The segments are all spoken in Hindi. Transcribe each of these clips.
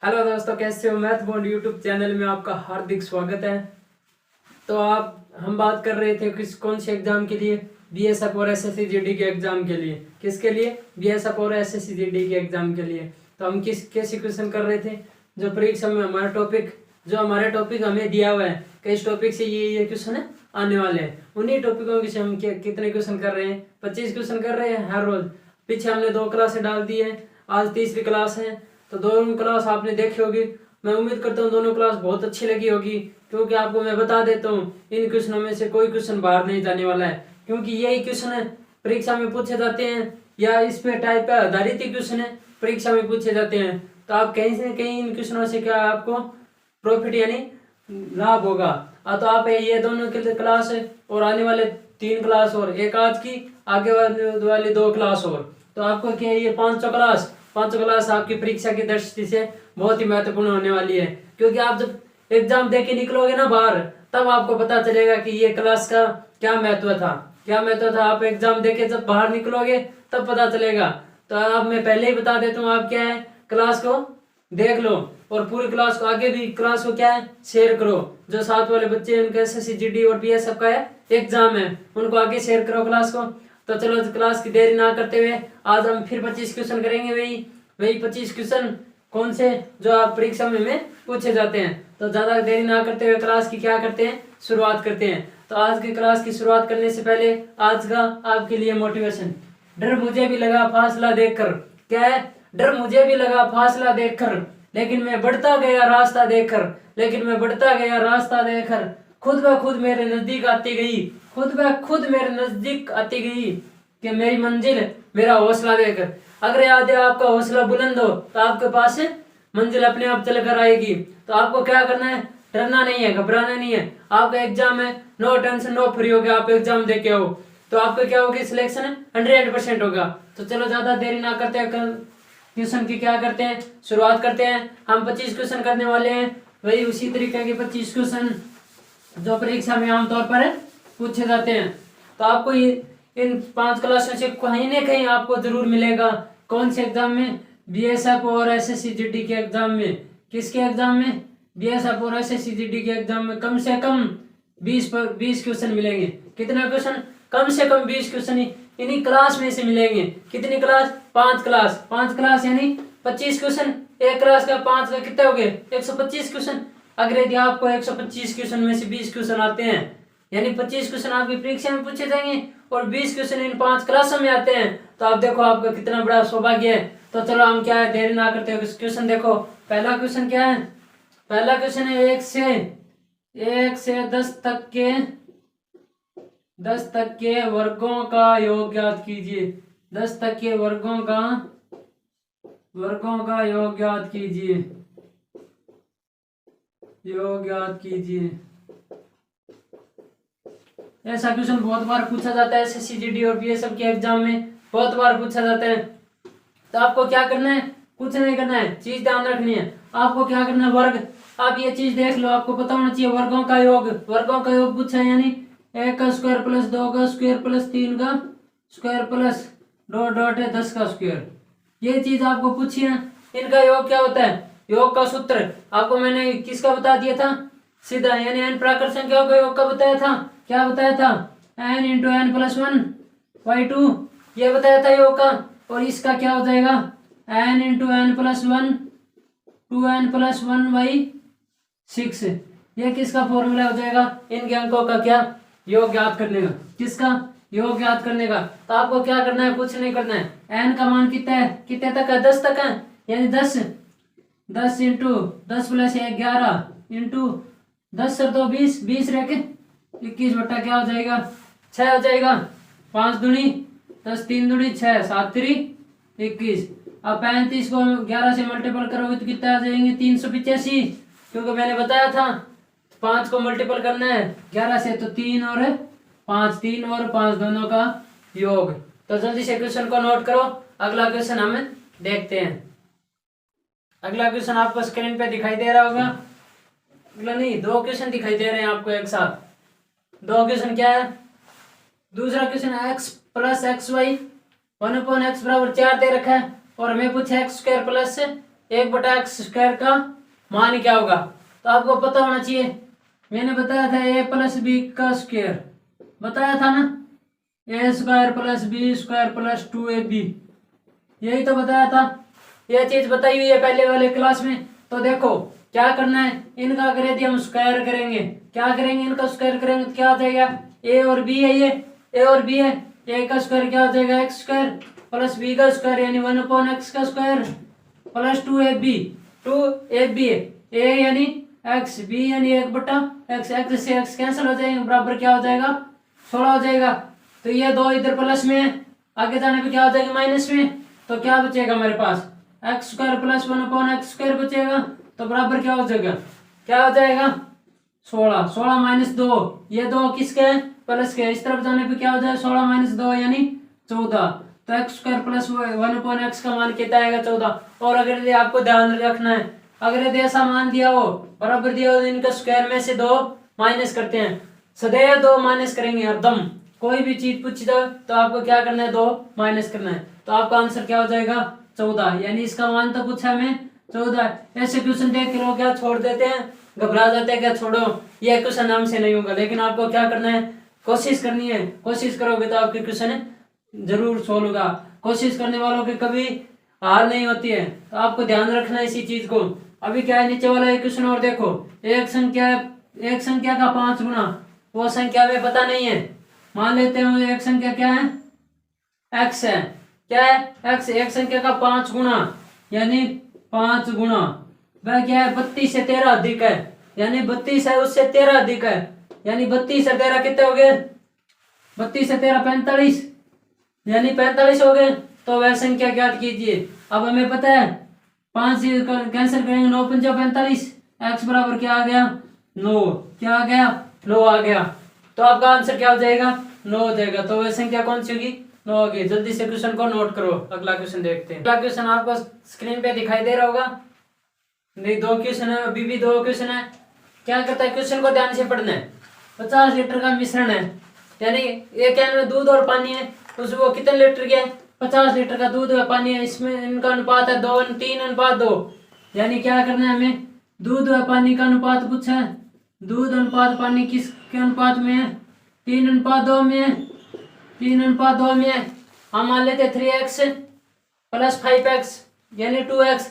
हेलो दोस्तों, कैसे हो? मैथ बॉन्ड यूट्यूब चैनल में आपका हार्दिक स्वागत है। तो हम बात कर रहे थे कौन से एग्जाम के लिए? बीएसएफ और एसएससी जीडी के एग्जाम के लिए। किसके लिए? बीएसएफ और एसएससी जीडी के एग्जाम के लिए। तो हम कैसे क्वेश्चन कर रहे थे? जो परीक्षा में हमारे टॉपिक हमें दिया हुआ है कि इस टॉपिक से ये क्वेश्चन है आने वाले हैं, उन्हीं टॉपिकों के से हम कितने क्वेश्चन कर रहे हैं? 25 क्वेश्चन कर रहे हैं हर रोज। पीछे हमने 2 क्लासें डाल दी है, आज तीसरी क्लास है। तो दोनों क्लास आपने देखी होगी। मैं उम्मीद करता हूँ दोनों क्लास बहुत अच्छी लगी होगी, क्योंकि आपको मैं बता देता हूँ इन क्वेश्चनों में से कोई क्वेश्चन बाहर नहीं जाने वाला है, क्योंकि यही क्वेश्चन है परीक्षा में पूछे जाते हैं, या इस पे टाइप पे आधारित ही क्वेश्चन है परीक्षा में पूछे जाते हैं। तो आप कहीं से कहीं इन क्वेश्चनों से क्या आपको प्रॉफिट यानी लाभ होगा। तो आप ये दोनों के क्लास और आने वाले 3 क्लास और एक आज की आगे वाली 2 क्लास और, तो आपको क्या ये 5 क्लास आपकी परीक्षा की दृष्टि से बहुत ही महत्वपूर्ण होने वाली है। क्योंकि आप जब एग्जाम दे के निकलोगे ना बाहर, तब आपको पता चलेगा कि ये क्लास का क्या महत्व था। आप एग्जाम दे के जब बाहर निकलोगे तब पता चलेगा। तो अब मैं पहले ही बता देता हूँ, आप क्या है क्लास को देख लो और पूरी क्लास को आगे भी क्लास को क्या है शेयर करो। जो साथ वाले बच्चे उनके एसएससी जीडी और बीएसएफ का है एग्जाम है, उनको आगे शेयर करो क्लास को। तो चलो क्लास की देरी ना करते हुए आज हम फिर 25 क्वेश्चन करेंगे। वही 25 क्वेश्चन कौन से जो आप परीक्षा में पूछे जाते हैं। तो ज्यादा देरी ना करते हुए क्लास की क्या करते हैं, शुरुआत करते हैं। तो आज की क्लास की शुरुआत करने से पहले आज का आपके लिए मोटिवेशन। डर मुझे भी लगा फासला देखकर, क्या है? डर मुझे भी लगा फासला देखकर, लेकिन मैं बढ़ता गया रास्ता देखकर, खुद ब खुद मेरे नजदीक आती गई कि मेरी मंजिल मेरा हौसला देकर। अगर याद है आपका हौसला बुलंद हो तो आपके पास मंजिल अपने आप चल कर आएगी। तो आपको क्या करना है? डरना नहीं है, घबराना नहीं है। आपका एग्जाम है, नो टेंशन नो फ्री हो गया, आप एग्जाम दे के आओ तो आपका क्या होगी? सिलेक्शन 100% होगा। तो चलो ज्यादा देरी ना करते हैं, क्वेश्चन की क्या करते हैं, शुरुआत करते हैं। हम 25 क्वेश्चन करने वाले हैं, वही उसी तरीके के 25 क्वेश्चन जो परीक्षा में आमतौर पर पूछे जाते हैं। तो आपको इन 5 क्लासों से कहीं ना कहीं आपको जरूर मिलेगा। कौन से एग्जाम में? बीएसएफ और एसएससी जीडी के एग्जाम में। किसके एग्जाम में? बीएसएफ और एसएससी जीडी के एग्जाम में कम से कम 20 क्वेश्चन मिलेंगे। कितना क्वेश्चन? कम से कम 20 क्वेश्चन इन्हीं क्लास में से मिलेंगे। कितनी क्लास? 5 क्लास यानी 25 क्वेश्चन। एक क्लास का 5 का कितने हो गए? 125 क्वेश्चन। अगर यदि आपको 125 क्वेश्चन में से 20 क्वेश्चन आते हैं, यानी 25 क्वेश्चन आपकी परीक्षा में पूछे जाएंगे और 20 क्वेश्चन इन 5 क्लासों में आते हैं, तो आप देखो आपका कितना बड़ा सौभाग्य है। तो चलो हम क्या है देरी ना करते हुए क्वेश्चन देखो। पहला क्वेश्चन क्या है? पहला क्वेश्चन है 1 से 10 तक के वर्गों का योग ज्ञात कीजिए। 10 तक के वर्गों का योग ज्ञात कीजिए। ऐसा क्वेश्चन बहुत बार पूछा जाता है एसएससी जीडी और बीएसएफ के एग्जाम में, बहुत बार पूछा जाता है। तो आपको क्या करना है? कुछ नहीं करना है, चीज ध्यान रखनी है। आपको क्या करना है? वर्ग। आप ये चीज देख लो, आपको पता होना चाहिए वर्गों का योग पूछा है, यानी 1 का स्क्वायर प्लस 2 का स्क्वायर प्लस 3 का स्क्वायर प्लस डॉट है 10 का स्क्वायर। ये चीज आपको पूछी है। इनका योग क्या होता है? योग का सूत्र आपको मैंने किसका बता दिया था? सीधा, यानी n प्राकृत संख्याओं का योग का बताया था। क्या बताया था? n इंटू n प्लस 1/2 ये बताया था योग का। और इसका क्या हो जाएगा? n into n plus 1 2n plus 1/6। ये किसका फॉर्मूला हो जाएगा? इनके अंकों का क्या? योग ज्ञात करने का। किसका? योग ज्ञात करने का। तो आपको क्या करना है? कुछ नहीं करना है। n का मान कितना है? कितने तक है? 10 तक है, यानी 10 इंटू 10 प्लस 1 11 इंटू 10 से 2 20 रह के 21 बट्टा क्या हो जाएगा? 6 हो जाएगा। 5 दूनी 10 3 दूनी 6 7 3 21। अब 35 को 11 से मल्टीपल करोगे तो कितना आ जाएंगे? 385। क्योंकि मैंने बताया था 5 को मल्टीपल करना है 11 से, तो 3 और 5 दोनों का योग। तो जल्दी से क्वेश्चन को नोट करो। अगला क्वेश्चन हम देखते हैं। अगला क्वेश्चन आपको स्क्रीन पे दिखाई दे रहा होगा। अगला नहीं, 2 क्वेश्चन दिखाई दे रहे हैं आपको एक साथ। 2 क्वेश्चन क्या है? दूसरा क्वेश्चन है x plus x Y 1/x बराबर 4 दे रखा है, और हमें पूछा x स्क्वायर प्लस 1/x² का मान क्या होगा। तो आपको पता होना चाहिए, मैंने बताया था a + b का स्क्वायर बताया था ना, a² + b² + 2ab, यही तो बताया था। यह चीज बताई हुई है पहले वाले क्लास में। तो देखो क्या करना है, इनका अगर यदि हम स्क्वायर करेंगे, क्या करेंगे, इनका स्क्वायर करेंगे तो क्या आ जाएगा, a और b है, ये a और b है, a का स्क्वायर क्या हो जाएगा x² + b का स्क्वायर यानी 1/x का स्क्वायर + 2ab, 2ab है, a यानी x, b यानी 1/x, x से x कैंसिल हो जाएंगे, बराबर क्या हो जाएगा 16 हो जाएगा। तो ये दो इधर प्लस में है, आगे जाने पे क्या हो जाएगा माइनस में, तो क्या बचेगा हमारे पास x² + 1/x² बचेगा, तो बराबर क्या हो जाएगा, क्या हो जाएगा 16, 16 - 2, ये दो किसके हैं प्लस के, इस तरफ जाने पे क्या हो जाएगा 16 - 2 यानी 14, तो x² + 1/x का मान कितना आएगा 14। और अगर यदि आपको ध्यान रखना है, अगर यदि ऐसा मान दिया हो, बराबर दिया हो, इनका स्क्वायर में से 2 माइनस करते हैं, सदैव 2 माइनस करेंगे हरदम, कोई भी चीज पूछ दो तो आपको क्या करना है 2 माइनस करना है, तो आपका आंसर क्या हो जाएगा 14, यानी इसका मान तो पूछा हमें 14। ऐसे क्वेश्चन देख के लोग क्या छोड़ देते हैं, घबरा जाते हैं, क्या छोड़ो ये क्वेश्चन हमसे नहीं होगा, लेकिन आपको क्या करना है, कोशिश करनी है, कोशिश करोगे तो आपके क्वेश्चन जरूर सोल्व होगा। कोशिश करने वालों की कभी हार नहीं होती है, तो आपको ध्यान रखना है इसी चीज को। अभी क्या है, नीचे वाला एक क्वेश्चन और देखो, एक संख्या का 5 गुना, वो संख्या में पता नहीं है, मान लेते हैं एक संख्या क्या है x है, क्या है x, एक संख्या का 5 गुना यानी 5 गुना वह क्या है 32 से 13 अधिक है, यानी 32 है उससे 13 अधिक है, यानी 32 से 13 कितने हो गए, 32 से 13 45, यानी 45 हो गए, तो वह संख्या ज्ञात कीजिए। अब हमें पता है 5 से कैंसिल करेंगे, 9 × 5 = 45, x बराबर क्या आ गया 9, क्या आ गया 9 आ गया, तो आपका आंसर क्या हो जाएगा 9 हो जाएगा। तो वह संख्या कौन सी होगी 9 होगी। जल्दी से क्वेश्चन को नोट करो, अगला क्वेश्चन देखते हैं। अगला क्वेश्चन आपको स्क्रीन पे दिखाई दे रहा होगा, नहीं 2 क्वेश्चन है, अभी भी 2 क्वेश्चन है। क्या करता है, क्वेश्चन को ध्यान से पढ़ना है। 50 लीटर का मिश्रण है, यानी एक कैन में दूध और पानी है, उसमें वो कितने लीटर के 50 लीटर का दूध और पानी है, इसमें इनका अनुपात है 3:2, यानी क्या करना है हमें, दूध और पानी का अनुपात पूछा है, दूध अनुपात पानी किसके अनुपात में है 3:2 में है, 3:2 में है। हम मान लेते 3x + 5x यानी 2x,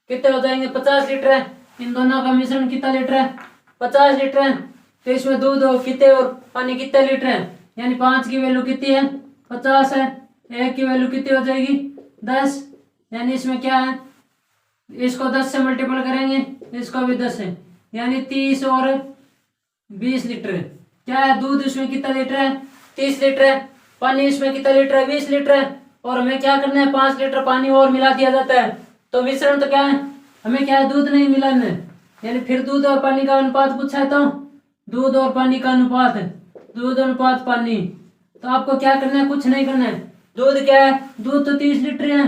कितने हो जाएंगे 50 लीटर है, इन दोनों का मिश्रण कितना लीटर है 50 लीटर है, तो इसमें दूध हो कितने और पानी कितने लीटर है, यानी 5 की वैल्यू कितनी है 50 है, 1 की वैल्यू कितनी हो जाएगी 10, यानी इसमें क्या है, इसको 10 से मल्टीपल करेंगे, इसको भी 10 है, यानी 30 और 20 लीटर। क्या है, दूध इसमें कितना लीटर है 30 लीटर है, पानी इसमें कितना लीटर है 20 लीटर है, और हमें क्या करना है 5 लीटर पानी और मिला दिया जाता है, तो मिश्रण तो क्या है, हमें क्या है दूध नहीं मिलाना है, यानी फिर दूध और पानी का अनुपात पूछा है, तो दूध और पानी का अनुपात है, दूध अनुपात पानी, तो आपको क्या करना है कुछ नहीं करना है, दूध क्या है, दूध तो 30 लीटर है,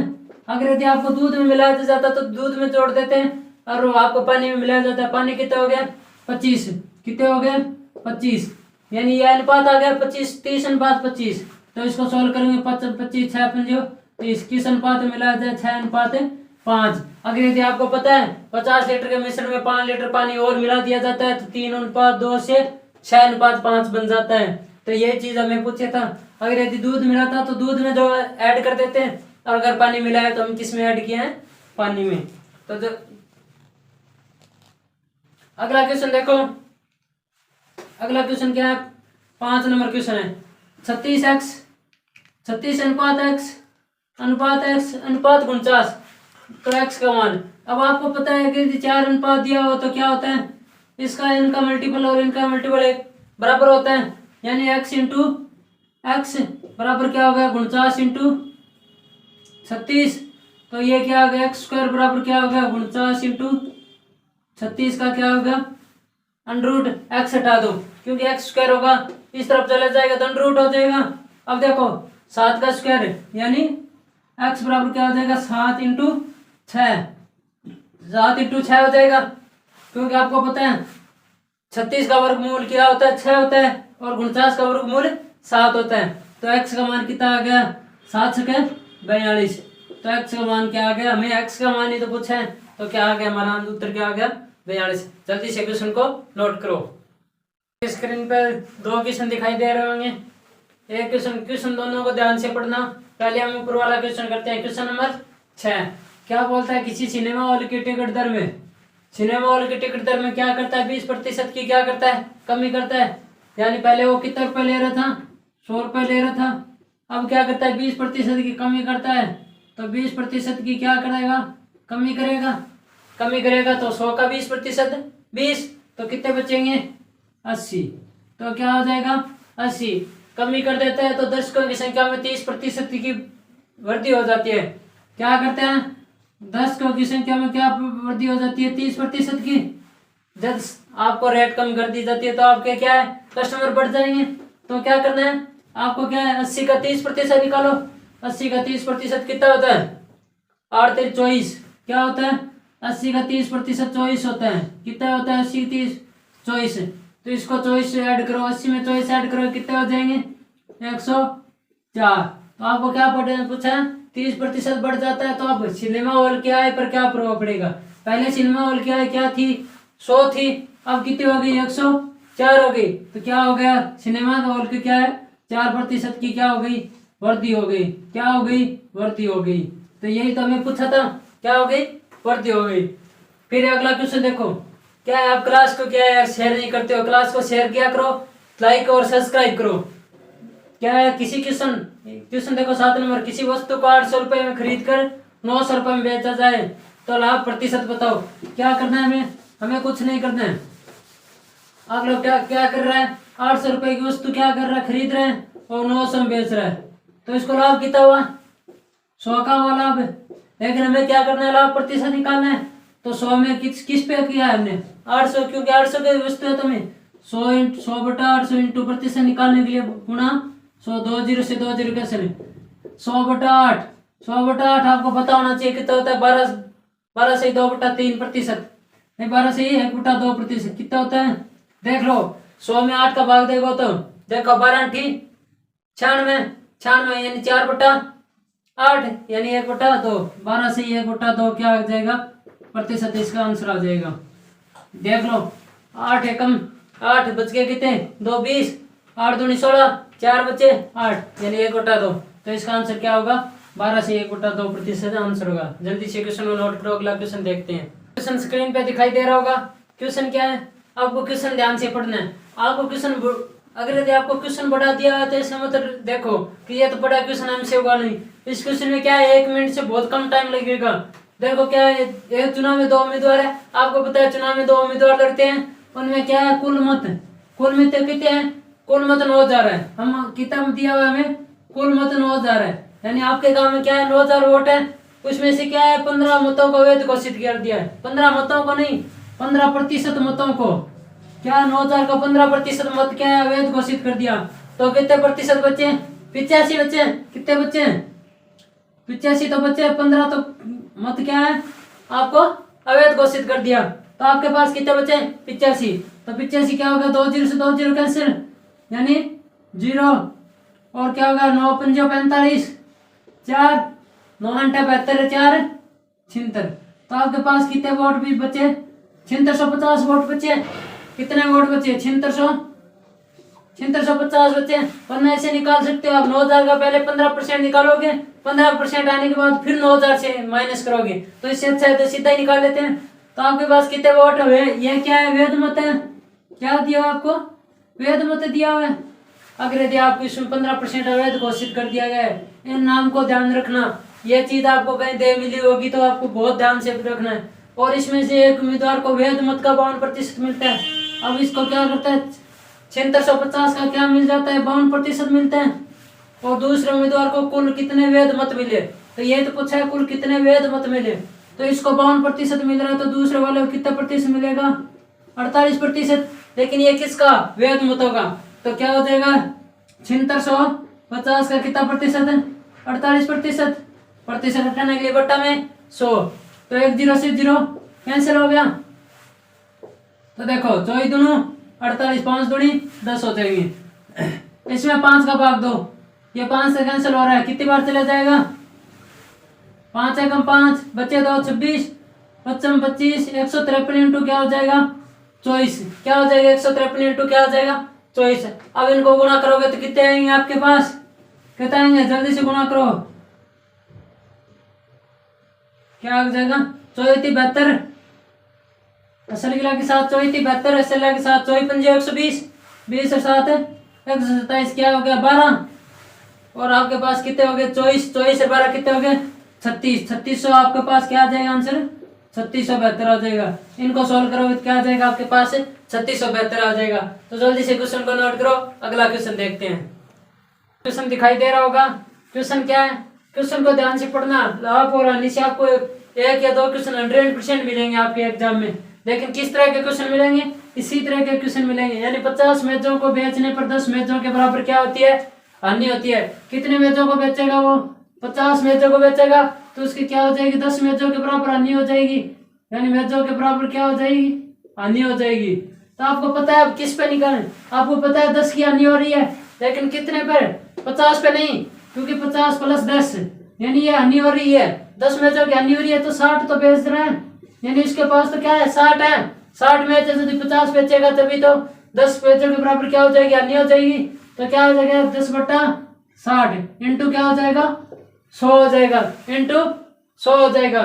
अगर यदि आपको दूध में मिलाया जाता तो दूध में जोड़ देते हैं, और आपको पानी में मिलाया जाता है, पानी कितना हो गया 25, कितने हो गए 25, यानी यह अनुपात आ गया 25, 30:25, तो इसको सोल्व करेंगे 25 6 5 30, किस अनुपात में मिलाया जाए 6:5। अगर यदि आपको पता है 50 लीटर के मिश्रण में 5 लीटर पानी और मिला दिया जाता है, तो 3:2 से 6:5 बन जाता है, तो ये चीज हमें पूछे था। अगर यदि दूध मिला था तो दूध में जो ऐड कर देते हैं, और अगर पानी मिला है तो हम किस में ऐड किए हैं पानी में। तो जो अगला क्वेश्चन देखो, अगला क्वेश्चन क्या है 5 नंबर क्वेश्चन है, 36x 36 अनुपात x अनुपात 49, तो x का मान। अब आपको पता है कि यदि 4 अनुपात दिया हो तो क्या होता है, इसका इनका मल्टीपल और इनका मल्टीपल एक बराबर होता है, यानी x × x बराबर क्या होगा 49 × 36, तो ये क्या होगा x² बराबर क्या होगा 49 × 36 का क्या होगा √x हटा दो, क्योंकि x² होगा इस तरफ चला जाएगा तो √ हो जाएगा। अब देखो 7 का स्क्वायर यानी x बराबर क्या हो जाएगा 7 × 6, 7 × 6 हो जाएगा, क्योंकि आपको पता है 36 का वर्गमूल क्या होता है 6 होता है, और 49 का वर्गमूल 7 होता है, तो x का मान कितना आ गया 7 × 42, तो x का मान क्या आ गया, हमें x का मान ही तो पूछा है, तो क्या आ गया हमारा उत्तर, क्या आ गया 42। जल्दी से क्वेश्चन को नोट करो। स्क्रीन पर दो क्वेश्चन दिखाई दे रहे होंगे। एक क्वेश्चन दोनों को ध्यान से पढ़ना। पहले हम ऊपर वाला क्वेश्चन करते हैं। क्वेश्चन नंबर 6 क्या बोलता है, किसी सिनेमा हॉल की टिकट दर में, सिनेमा हॉल की टिकट दर में क्या करता है, 20% की क्या करता है, कमी करता है। यानी पहले वो कितने रुपए ले रहा था, 100 रुपए ले रहा था, अब क्या करता है 20% की कमी करता है। तो 20% की क्या करेगा, कमी करेगा। कमी करेगा तो 100 का 20% 20, तो कितने बचेंगे 80। तो क्या हो जाएगा 80। कमी कर देता है तो दर्शकों की संख्या में 30% की वृद्धि हो जाती है। क्या करते हैं, दर्शकों की संख्या में क्या वृद्धि हो जाती है 30% की। जब आपको रेट कम कर दी जाती है तो आपके क्या है कस्टमर बढ़ जाएंगे। तो क्या करना है आपको, क्या है 80 का 30% निकालो। 80 का 30% कितना होता है 8 3 24। क्या होता है 80 का 30% 24 होता है। कितना होता है 80 30 24। तो इसको 24 से ऐड करो, 80 में 24 ऐड करो, कितने हो जाएंगे 104। तो आपको क्या पूछा है 30% बढ़ जाता है। तो अब सिनेमा हॉल की आय पर क्या प्रभाव पड़ेगा। पहले सिनेमा हॉल की आय क्या थी 100 थी, अब कितनी हो गई 104 हो गई। तो क्या हो गया सिनेमा हॉल की क्या है 4% की क्या हो गई वृद्धि हो गई। क्या हो गई वृद्धि हो गई। तो यही तो हमें पूछा था, क्या हो गई वृद्धि हो गई। फिर अगला क्वेश्चन देखो, क्या है आप क्लास को क्या है शेयर नहीं करते हो, क्लास को शेयर किया करो, लाइक और सब्सक्राइब करो। क्या है किसी क्वेश्चन देखो 7 नंबर, किसी वस्तु को 800 रुपए में खरीद कर 900 रुपए में बेचा जाए तो लाभ प्रतिशत बताओ। क्या करना है हमें कुछ नहीं करना है। आप लोग क्या क्या कर रहा है 800 रुपए की वस्तु क्या कर रहा है खरीद रहे हैं और 900 में बेच रहा है। तो इसको लाभ कितना हुआ 100 का हुआ लाभ। लेकिन हमें क्या करना है लाभ प्रतिशत निकालना है। तो 100 में किस पे किया है हमने 800, क्योंकि 800 की वस्तु है तो हमें 100 बटा 800 इंटू प्रतिशत निकालने के लिए गुणा 100, 2 जीरो से 2 जीरो कैसे नहीं 100 बटा 8। 100 बटा 8 आपको पता होना चाहिए कितना होता है 12 से 2 बटा 3%, नहीं 12 से 1 बटा 2%। कितना होता है देख लो। 100 में 8 का भाग देखो तो देखो 12 ठीक 96 यानी 4 बटा 8 यानी 1 बटा 2। 12 से 1 बटा 2 क्या आ जाएगा प्रतिशत, इसका आंसर आ जाएगा। देख लो 8 एकम 8 बच गए कितने 2 20, 8 दूनी 16, 4 बचे 8 यानी 1 बटा 2। तो इसका आंसर क्या होगा 12 से 1 बटा 2% आंसर होगा। जल्दी से क्वेश्चन को नोट करो। अगला क्वेश्चन देखते हैं। क्वेश्चन स्क्रीन पे दिखाई दे रहा होगा। क्वेश्चन क्या है, आपको क्वेश्चन ध्यान से पढ़ना है। आपको क्वेश्चन अगर यदि आपको क्वेश्चन बढ़ा दिया है तो इसका मतलब देखो कि ये तो बड़ा क्वेश्चन हमसे होगा नहीं। इस क्वेश्चन में क्या है 1 मिनट से बहुत कम टाइम लगेगा। देखो क्या है एक चुनाव में 2 उम्मीदवार है, आपको पता है चुनाव में 2 उम्मीदवार लड़ते हैं, उनमें क्या है कुल मत कितने हैं, कुल मत 9000 है। हम कितना दिया हुआ हमें कुल मत 9000 है, यानी आपके गांव में क्या है 9000 वोट है, उसमें से क्या है 15 मतों को वैध घोषित कर दिया है। 15 मतों को नहीं 15% मतों को, क्या 9000 का 15% मत क्या है अवैध घोषित कर दिया। तो कितने प्रतिशत बचे 85 बचे। कितने बचे 85 तो बचे, 15 तो मत क्या है आपको अवैध घोषित कर दिया। तो आपके पास कितने बचे 85। तो 85 क्या होगा 2 जीरो से 2 जीरो कैंसिल यानी 0 और क्या होगा 9 5 45 4 9 8 72 4 76। तो आपके पास कितने वोट भी बचे 7650 वोट बचे। कितने वोट बचे 7650 बचे। वरना ऐसे निकाल सकते हो आप 9000 का पहले 15% निकालोगे, 15% आने के बाद फिर 9000 से माइनस करोगे, तो इससे अच्छा है तो सीधा ही निकाल लेते हैं। तो आपके पास कितने वोट हुए, ये क्या है वैध मत है, क्या दिया आपको वैध मत दिया हुआ है। अगर यदि आपको इसमें 15% अवैध घोषित कर दिया गया है, इन नाम को ध्यान रखना। ये चीज आपको कहीं दे मिली होगी तो आपको बहुत ध्यान से रखना है। और इसमें से एक उम्मीदवार को वैध मत का 52% मिलता है। अब इसको क्या करता है 7650 का क्या मिल जाता है 52% मिलता है। और दूसरे उम्मीदवार को कुल कितने वैध मत मिले, तो ये तो पूछा है कुल कितने वैध मत मिले। तो इसको 52% मिल रहा है, तो दूसरे वाले को कितना प्रतिशत मिलेगा 48%। लेकिन ये किसका वैध मतों का, तो क्या हो जाएगा 7650 का कितना प्रतिशत है 48%। प्रतिशत हटाने के लिए बट्टा में 100, तो 1 जीरो से 0 कैंसिल हो गया। तो देखो 24 दूनी 48, 5 दूनी 10 हो जाएंगे। इसमें 5 का भाग दो, ये 5 से कैंसिल हो रहा है, कितनी बार चला जाएगा 5 एकम 5 बचे 2 26 पचम 25, 153 इंटू क्या हो जाएगा 24, क्या हो जाएगा 153 इंटू क्या हो जाएगा 24। अब इनको गुणा करोगे तो कितने आएंगे आपके पास, कितने आएंगे, जल्दी से गुणा करो, क्या आ जाएगा 74, असल गिला के साथ 74, असल गिला के साथ 120, 20 और 7 127, क्या हो गया 12, और आपके पास कितने हो गए 24, 24 से 12 कितने हो गए 36, 3600 आपके पास क्या आ जाएगा आंसर 3672 आ जाएगा। इनको सोल्व करोगे तो क्या आ जाएगा आपके पास 3672 आ जाएगा। तो जल्दी से क्वेश्चन को नोट करो, अगला क्वेश्चन देखते हैं। क्वेश्चन दिखाई दे रहा होगा, क्वेश्चन क्या है, क्वेश्चन को ध्यान से पढ़ना, लाभ और हानि से आपको एक या दो क्वेश्चन 100% मिलेंगे आपके एग्जाम में। लेकिन किस तरह के क्वेश्चन मिलेंगे, इसी तरह के क्वेश्चन मिलेंगे, यानी 50 मैचों को बेचने पर 10 मैचों के बराबर क्या होती है, हानि होती है। कितने मैचों को बेचेगा वो, 50 मैचों को बेचेगा, तो उसकी क्या हो जाएगी 10 मैचों के बराबर हानि हो जाएगी, यानी मैचों के बराबर क्या हो जाएगी, हानि हो जाएगी। तो आपको पता है अब किस पे निकालें, आपको पता है 10 की हानि हो रही है, लेकिन कितने पर, 50 पे नहीं, क्योंकि 50 + 10 यानी ये हानि हो रही है, 10 मैचों की हानि हो रही है, तो 60 तो बेच रहे हैं, यानी इसके पास तो क्या है 60 है, 60 मैच यदि 50 बेचेगा तभी तो 10 मैचों के बराबर क्या हो जाएगी, हानि हो जाएगी। तो क्या हो जाएगा 10/60 इंटू क्या हो जाएगा 100 हो जाएगा, इंटू 100 हो जाएगा।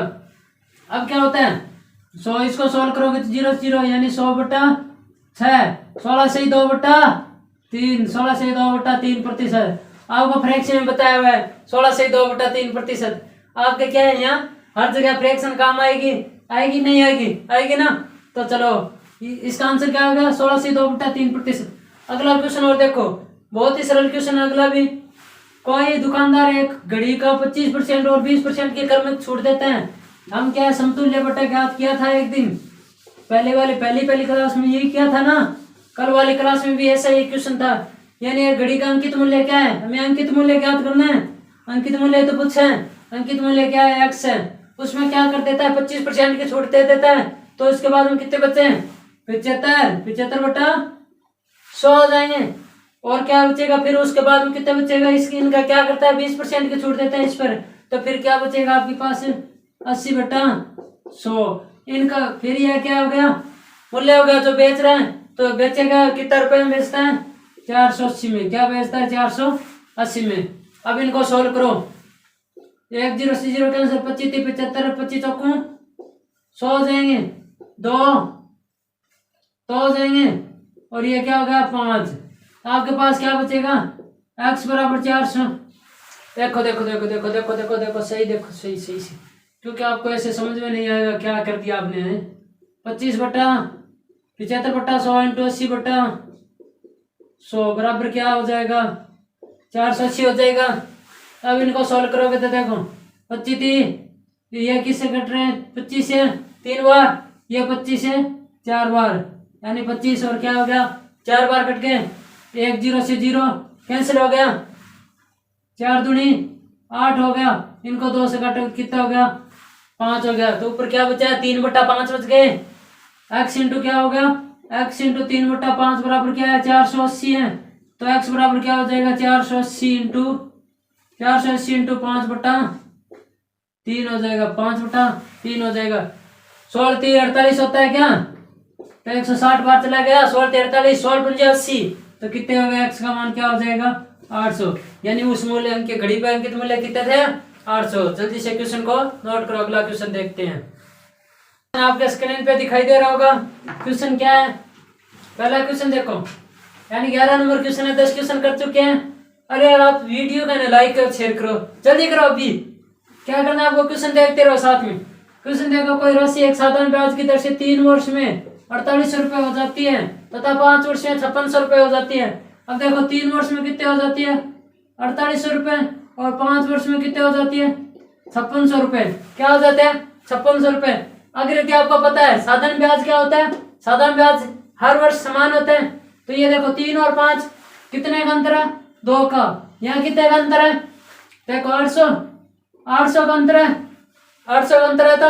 अब क्या होता है 100, इसको सोल्व करोगे तो 0 0 यानी 100/6, 16 से 2/3, 16 से 2/3%। आपको फ्रैक्शन में बताया हुआ है 16 से 2/3%। आपके क्या है यहाँ हर जगह फ्रैक्शन काम आएगी, आएगी नहीं आएगी, आएगी ना। तो चलो इसका आंसर क्या होगा 16 से 2/3%। अगला क्वेश्चन और देखो, बहुत ही सरल क्वेश्चन है अगला भी। कोई दुकानदार एक घड़ी का 25% और 20% के कर में छूट देते हैं। हम क्या है समतुल्य बटा ज्ञात किया था एक दिन पहली क्लास में, यही किया था ना, कल वाली क्लास में भी ऐसा ही क्वेश्चन था। यानी घड़ी का अंकित मूल्य क्या है, हमें अंकित मूल्य ज्ञात करना है। अंकित मूल्य तो पूछे, अंकित मूल्य क्या है x है, उसमें क्या कर देता है 25% की छूट दे देता है, तो इसके बाद हम कितने बचे 75/100 हो जाएंगे। और क्या बचेगा फिर उसके बाद में कितना बचेगा, इसकी इनका क्या करता है 20% की छूट देता है इस पर, तो फिर क्या बचेगा आपके पास 80/100 इनका। फिर यह क्या हो गया मूल्य हो गया जो बेच रहे हैं, तो बेचेगा कितना रुपए में बेचता है 480 में, क्या बेचता है 480 में। अब इनको सोल्व करो, 1 0 से 0 कैंसिल, 25 75, 25 चौको 100 हो जाएंगे, 2 तो हो जाएंगे, और ये क्या हो गया 5। आपके पास क्या बचेगा x = 400। देखो देखो देखो देखो देखो देखो देखो सही, देखो सही सही सही, क्योंकि आपको ऐसे समझ में नहीं आएगा क्या कर दिया आपने। 25/75/100 इंटू 80/100 बराबर क्या हो जाएगा 480 हो जाएगा। अब इनको सॉल्व करोगे तो देखो 25 ये किससे कट रहे हैं 25 से 3 बार, ये 25 से 4 बार, यानी 25 और क्या हो गया 4 बार कट गए, 1 0 से 0 कैंसिल हो गया, 4 दूनी 8 हो गया, इनको 2 से काटो कितना हो गया 5 हो गया। तो ऊपर क्या बचा 3/5 बच गए। x इंटू क्या हो गया x इंटू 3/5 बराबर क्या है 480 है, तो x बराबर क्या हो जाएगा 480 इंटू 5/3 हो जाएगा, 5/3 हो जाएगा। 16 3 48 होता है क्या, तो 160 बार चला गया, 16 3 48, 16 पंजे 80, तो कितने हो गए x का मान क्या हो जाएगा 800, यानी उस मूल्य अंक के घड़ी पे अंकित मूल्य कितने थे 800। जल्दी से क्वेश्चन को नोट करो, अगला क्वेश्चन देखते हैं। आपके स्क्रीन पे दिखाई दे रहा होगा क्वेश्चन क्या है। पहला क्वेश्चन देखो, यानी 11 नंबर क्वेश्चन है, 10 क्वेश्चन कर चुके हैं। अरे यार आप वीडियो का लाइक करो शेयर करो, जल्दी करो। अभी क्या करना है आपको, क्वेश्चन देखते रहो साथ में। क्वेश्चन देखो, कोई राशि एक साधारण ब्याज की दर से 3 वर्ष में 4800 रुपये हो जाती है तथा 5 वर्ष में 5600 रुपये हो जाती है। अब देखो 3 वर्ष में कितने हो जाती है 4800 रुपये, और 5 वर्ष में कितने हो जाती है 5600 रुपये, क्या हो जाते हैं 5600 रुपये। अगर क्या आपको पता है साधारण ब्याज क्या होता है, साधारण ब्याज हर वर्ष समान होते हैं। तो ये देखो 3 और 5 कितने का अंतर है 2 का, यहाँ कितने का अंतर है देखो 800 का अंतर है, 800 का अंतर है, तो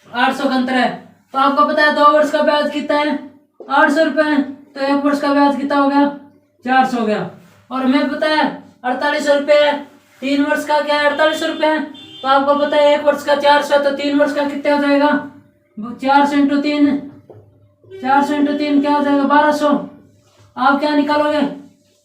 800 का अंतर है। तो आपको पता है 2 वर्ष का ब्याज कितना है 800 रुपये, तो 1 वर्ष का ब्याज कितना हो गया 400 हो गया। और हमें पता है 4800 रुपये है, 3 वर्ष का क्या है 4800 रुपये है, तो तो आपको पता है 1 वर्ष का 400, तो 3 वर्ष का कितने हो जाएगा? 400 इंटू 3, 400 इंटू 3 क्या हो जाएगा? 1200। आप क्या निकालोगे?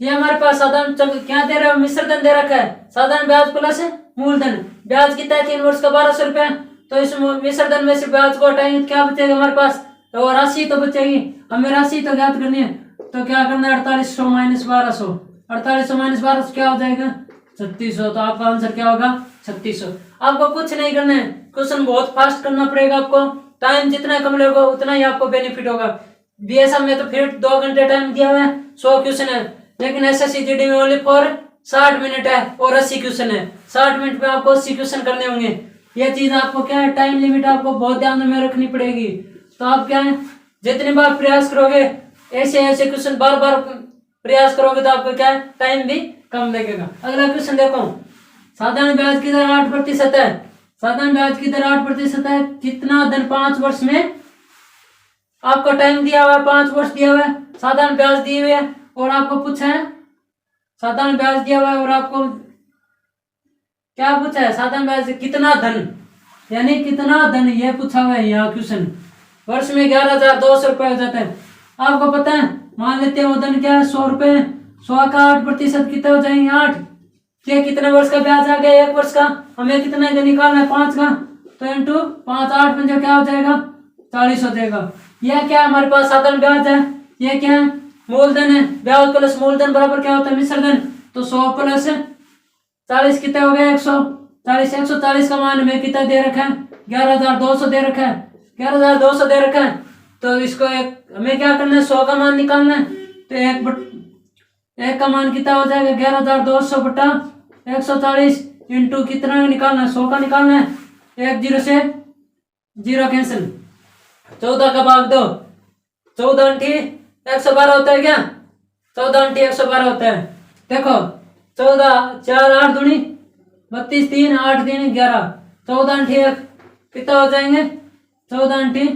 ये हमारे पास साधारण क्या दे रहा है? मिश्रधन दे रखा है, साधारण ब्याज प्लस मूलधन। ब्याज कितना है? 3 वर्ष का 1200 रुपया। तो इस मिश्रधन में से ब्याज को हटाएंगे तो क्या बचेगा हमारे पास? तो राशि तो बचेगी, हमें राशि तो ज्ञात करनी है। तो क्या करना है? 4800 माइनस 1200, 4800 माइनस 1200 क्या हो जाएगा? 3600। तो आपका आंसर क्या होगा? 3600। आपको कुछ नहीं करना है, क्वेश्चन बहुत फास्ट करना पड़ेगा आपको। टाइम जितना कम लगेगा उतना ही आपको बेनिफिट होगा। बीएसएफ में तो फिर 2 घंटे टाइम दिया हुआ है, 100 क्वेश्चन है, लेकिन एसएससी जीडी में ओनली फॉर 60 मिनट है और 80 क्वेश्चन है। 60 मिनट में आपको 80 क्वेश्चन करने होंगे। यह चीज आपको क्या है, टाइम लिमिट आपको बहुत ध्यान में रखनी पड़ेगी। तो आप क्या है, जितनी बार प्रयास करोगे, ऐसे ऐसे क्वेश्चन बार बार प्रयास करोगे तो आपको क्या है, टाइम भी कम लगेगा। अगला क्वेश्चन देखो, साधारण ब्याज की दर 8% है। साधारण ब्याज की दर 8% है, कितना धन 5 वर्ष में? आपको टाइम दिया हुआ है, 5 वर्ष दिया हुआ है, साधारण ब्याज दिए हुए है और आपको पूछा है साधारण ब्याज दिया हुआ है और आपको क्या पूछा है? साधारण ब्याज कितना धन, यानी कितना धन, यह पूछा हुआ है यहाँ क्वेश्चन। वर्ष में 11,200 रुपये हो जाता है। आपको पता है, मान लेते हैं वो धन क्या है? 100 रुपये। 100 का 8% कितने हो जाएंगे? 8। क्या कितने वर्ष का ब्याज आ गया? 1 वर्ष का। हमें कितना का निकालना है? 5 का। तो इंटू 5, 8 पंजे क्या हो जाएगा? 40 हो जाएगा। यह क्या हमारे पास साधारण ब्याज है, यह क्या है? मूलधन है। ब्याज प्लस मूलधन बराबर क्या होता है? मिश्रधन। तो 100 प्लस 40 कितने हो गए? 140। 140 का मान हमें कितना दे रखा है? 11,200 दे रखा है। 11,200 दे रखा है। तो इसको हमें क्या करना है? 100 का मान निकालना है। तो एक का मान कितना हो जाएगा? 11,200 बटा 140 इंटू कितना निकालना है? 100 का निकालना है। 1 0 से 0 कैंसिल। 14 का भाग दो, 14 अंठी 112 होता है क्या? 14 अंठी 112 होता है। देखो 14 4 8 दूनी 32, 3 8 3 11, 14 अंठी 1 कितना हो जाएंगे? 14 अंठी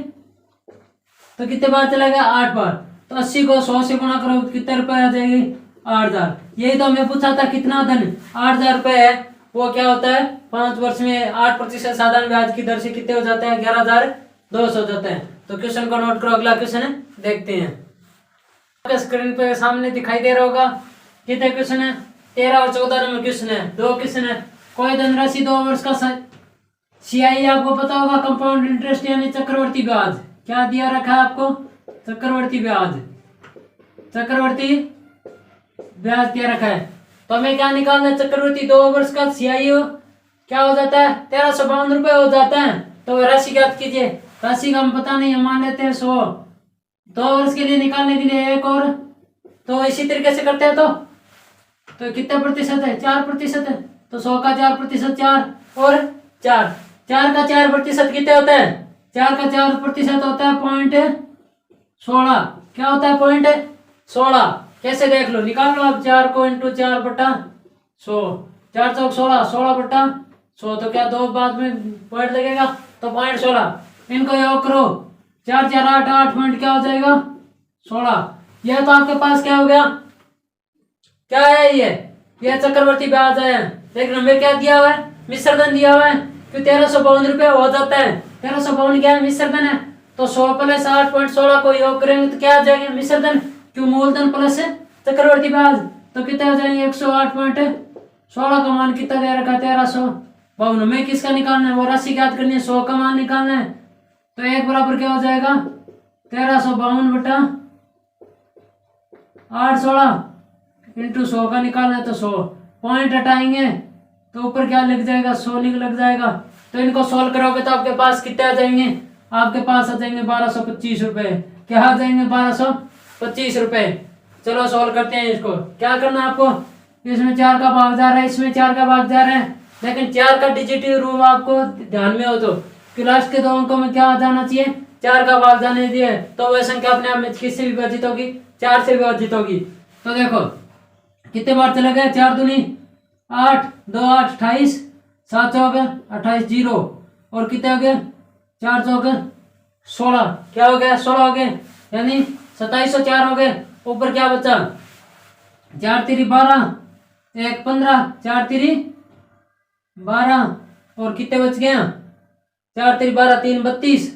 तो कितने बार चलेगा? 8 बार। तो 80 को 100 से गुणा करो, कितने रुपए आ जाएंगे? 8,000। यही तो हमें पूछा था, कितना धन? 8,000 रुपए है। वो क्या होता है? 5 वर्ष में 8% साधारण ब्याज की दर से कितने हो जाते हैं? 11,200 हो जाते हैं। तो क्वेश्चन को नोट करो, अगला क्वेश्चन है देखते हैं। स्क्रीन पे सामने दिखाई दे रहा होगा कितने क्वेश्चन है? 13 और 14 नंबर क्वेश्चन है। 2 क्वेश्चन है। कोई धनराशि 2 वर्ष का CI आपको पता होगा, कंपाउंड इंटरेस्ट यानी चक्रवर्ती ब्याज। क्या दिया रखा है आपको? चक्रवर्ती ब्याज। चक्रवर्ती ब्याज दिया रखा है। तो हमें क्या निकालना है? चक्रवर्ती 2 वर्ष का CI क्या हो जाता है? 1352 रुपये हो जाता है। तो राशि ज्ञात कीजिए। राशि का हम पता नहीं, हम मान लेते हैं 100। 2 वर्ष के लिए निकालने के लिए एक और, तो इसी तरीके से करते हैं। तो कितने प्रतिशत है? 4% है। तो 100 का 4%, 4 और 4, 4 का 4% कितने होता है? 4 का 4% होता है 0.16। क्या होता है? 0.16। कैसे देख लो, निकाल लो आप। 4 को इंटू 4 बटा 100, 4 चौक 16, 16 बटा 100। तो क्या 2 बाद में पॉइंट लगेगा? तो 0.16। इनको योग करो, 4 4 8 8 पॉइंट क्या हो जाएगा? 16। यह तो आपके पास क्या हो गया? क्या है ये चक्रवर्ती ब्याज है। लेकिन हमें क्या दिया हुआ है? मिश्रधन दिया हुआ है। तो 1352 रुपये हो जाता है। 1352 क्या है? मिश्रधन है। तो 100 प्लस 8.16 को योग करेंगे तो क्या आ जाएगा? मिश्रधन। क्यों? मूलधन प्लस चक्रवर्ती ब्याज। तो कितना हो जाएंगे? 108.16 का मान कितना दे रखा है? 1352। हमें किसका निकालना है? वो राशि ज्ञात करनी है, 100 का मान निकालना है। तो एक बराबर क्या हो जाएगा? 1352 बटा 816 इंटू 100 का निकालना है। तो 100 पॉइंट हटाएंगे तो ऊपर क्या लग जाएगा? 100 लग जाएगा। तो इनको सोल्व करोगे तो आपके पास कितने आ जाएंगे? आपके पास आ जाएंगे 1225 रुपए। क्या आ जाएंगे? 1225 रुपए। चलो सोल्व करते हैं इसको। क्या करना है आपको? इसमें 4 का भाग जा रहा है, इसमें 4 का भाग जा रहा है, लेकिन 4 का डिजिटिव रूप आपको ध्यान में हो तो क्लास के 2 अंकों में क्या आ जाना चाहिए? 4 का भाग जाने दिए तो वह संख्या अपने आप में किससे विभाजित होगी? 4 से विभाजित होगी। तो देखो कितने बार चले गए? 4 दूनी 8, 2 8 28, 7 चौक 28 0 और कितने हो गए? 4 चौक 16। क्या हो गया? 16 हो गए, यानी 2704 हो गए। ऊपर क्या बचा? 4 3 12, 1 15, 4 3 12, और कितने बच गए? 4 3 12 3 32,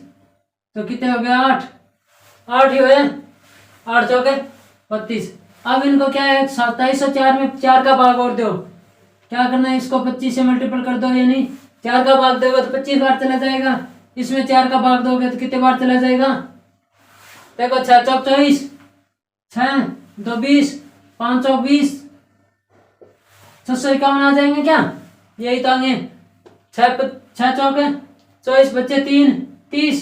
तो कितने हो गए? 8 8 ही हुए, 8 चौके 32। अब इनको क्या है, 2704 में 4 का भाग और दो। क्या करना है, इसको 25 से मल्टीपल कर दो, यानी 4 का भाग दोगे तो 25 बार चला जाएगा, इसमें 4 का भाग दोगे तो कितने बार चला जाएगा? देखो 6 चौक 24, 6 2 20, 5 चौक 20, 651 आ जाएंगे क्या? यही तो आएंगे। 6 चौक 24 बच्चे 3 30,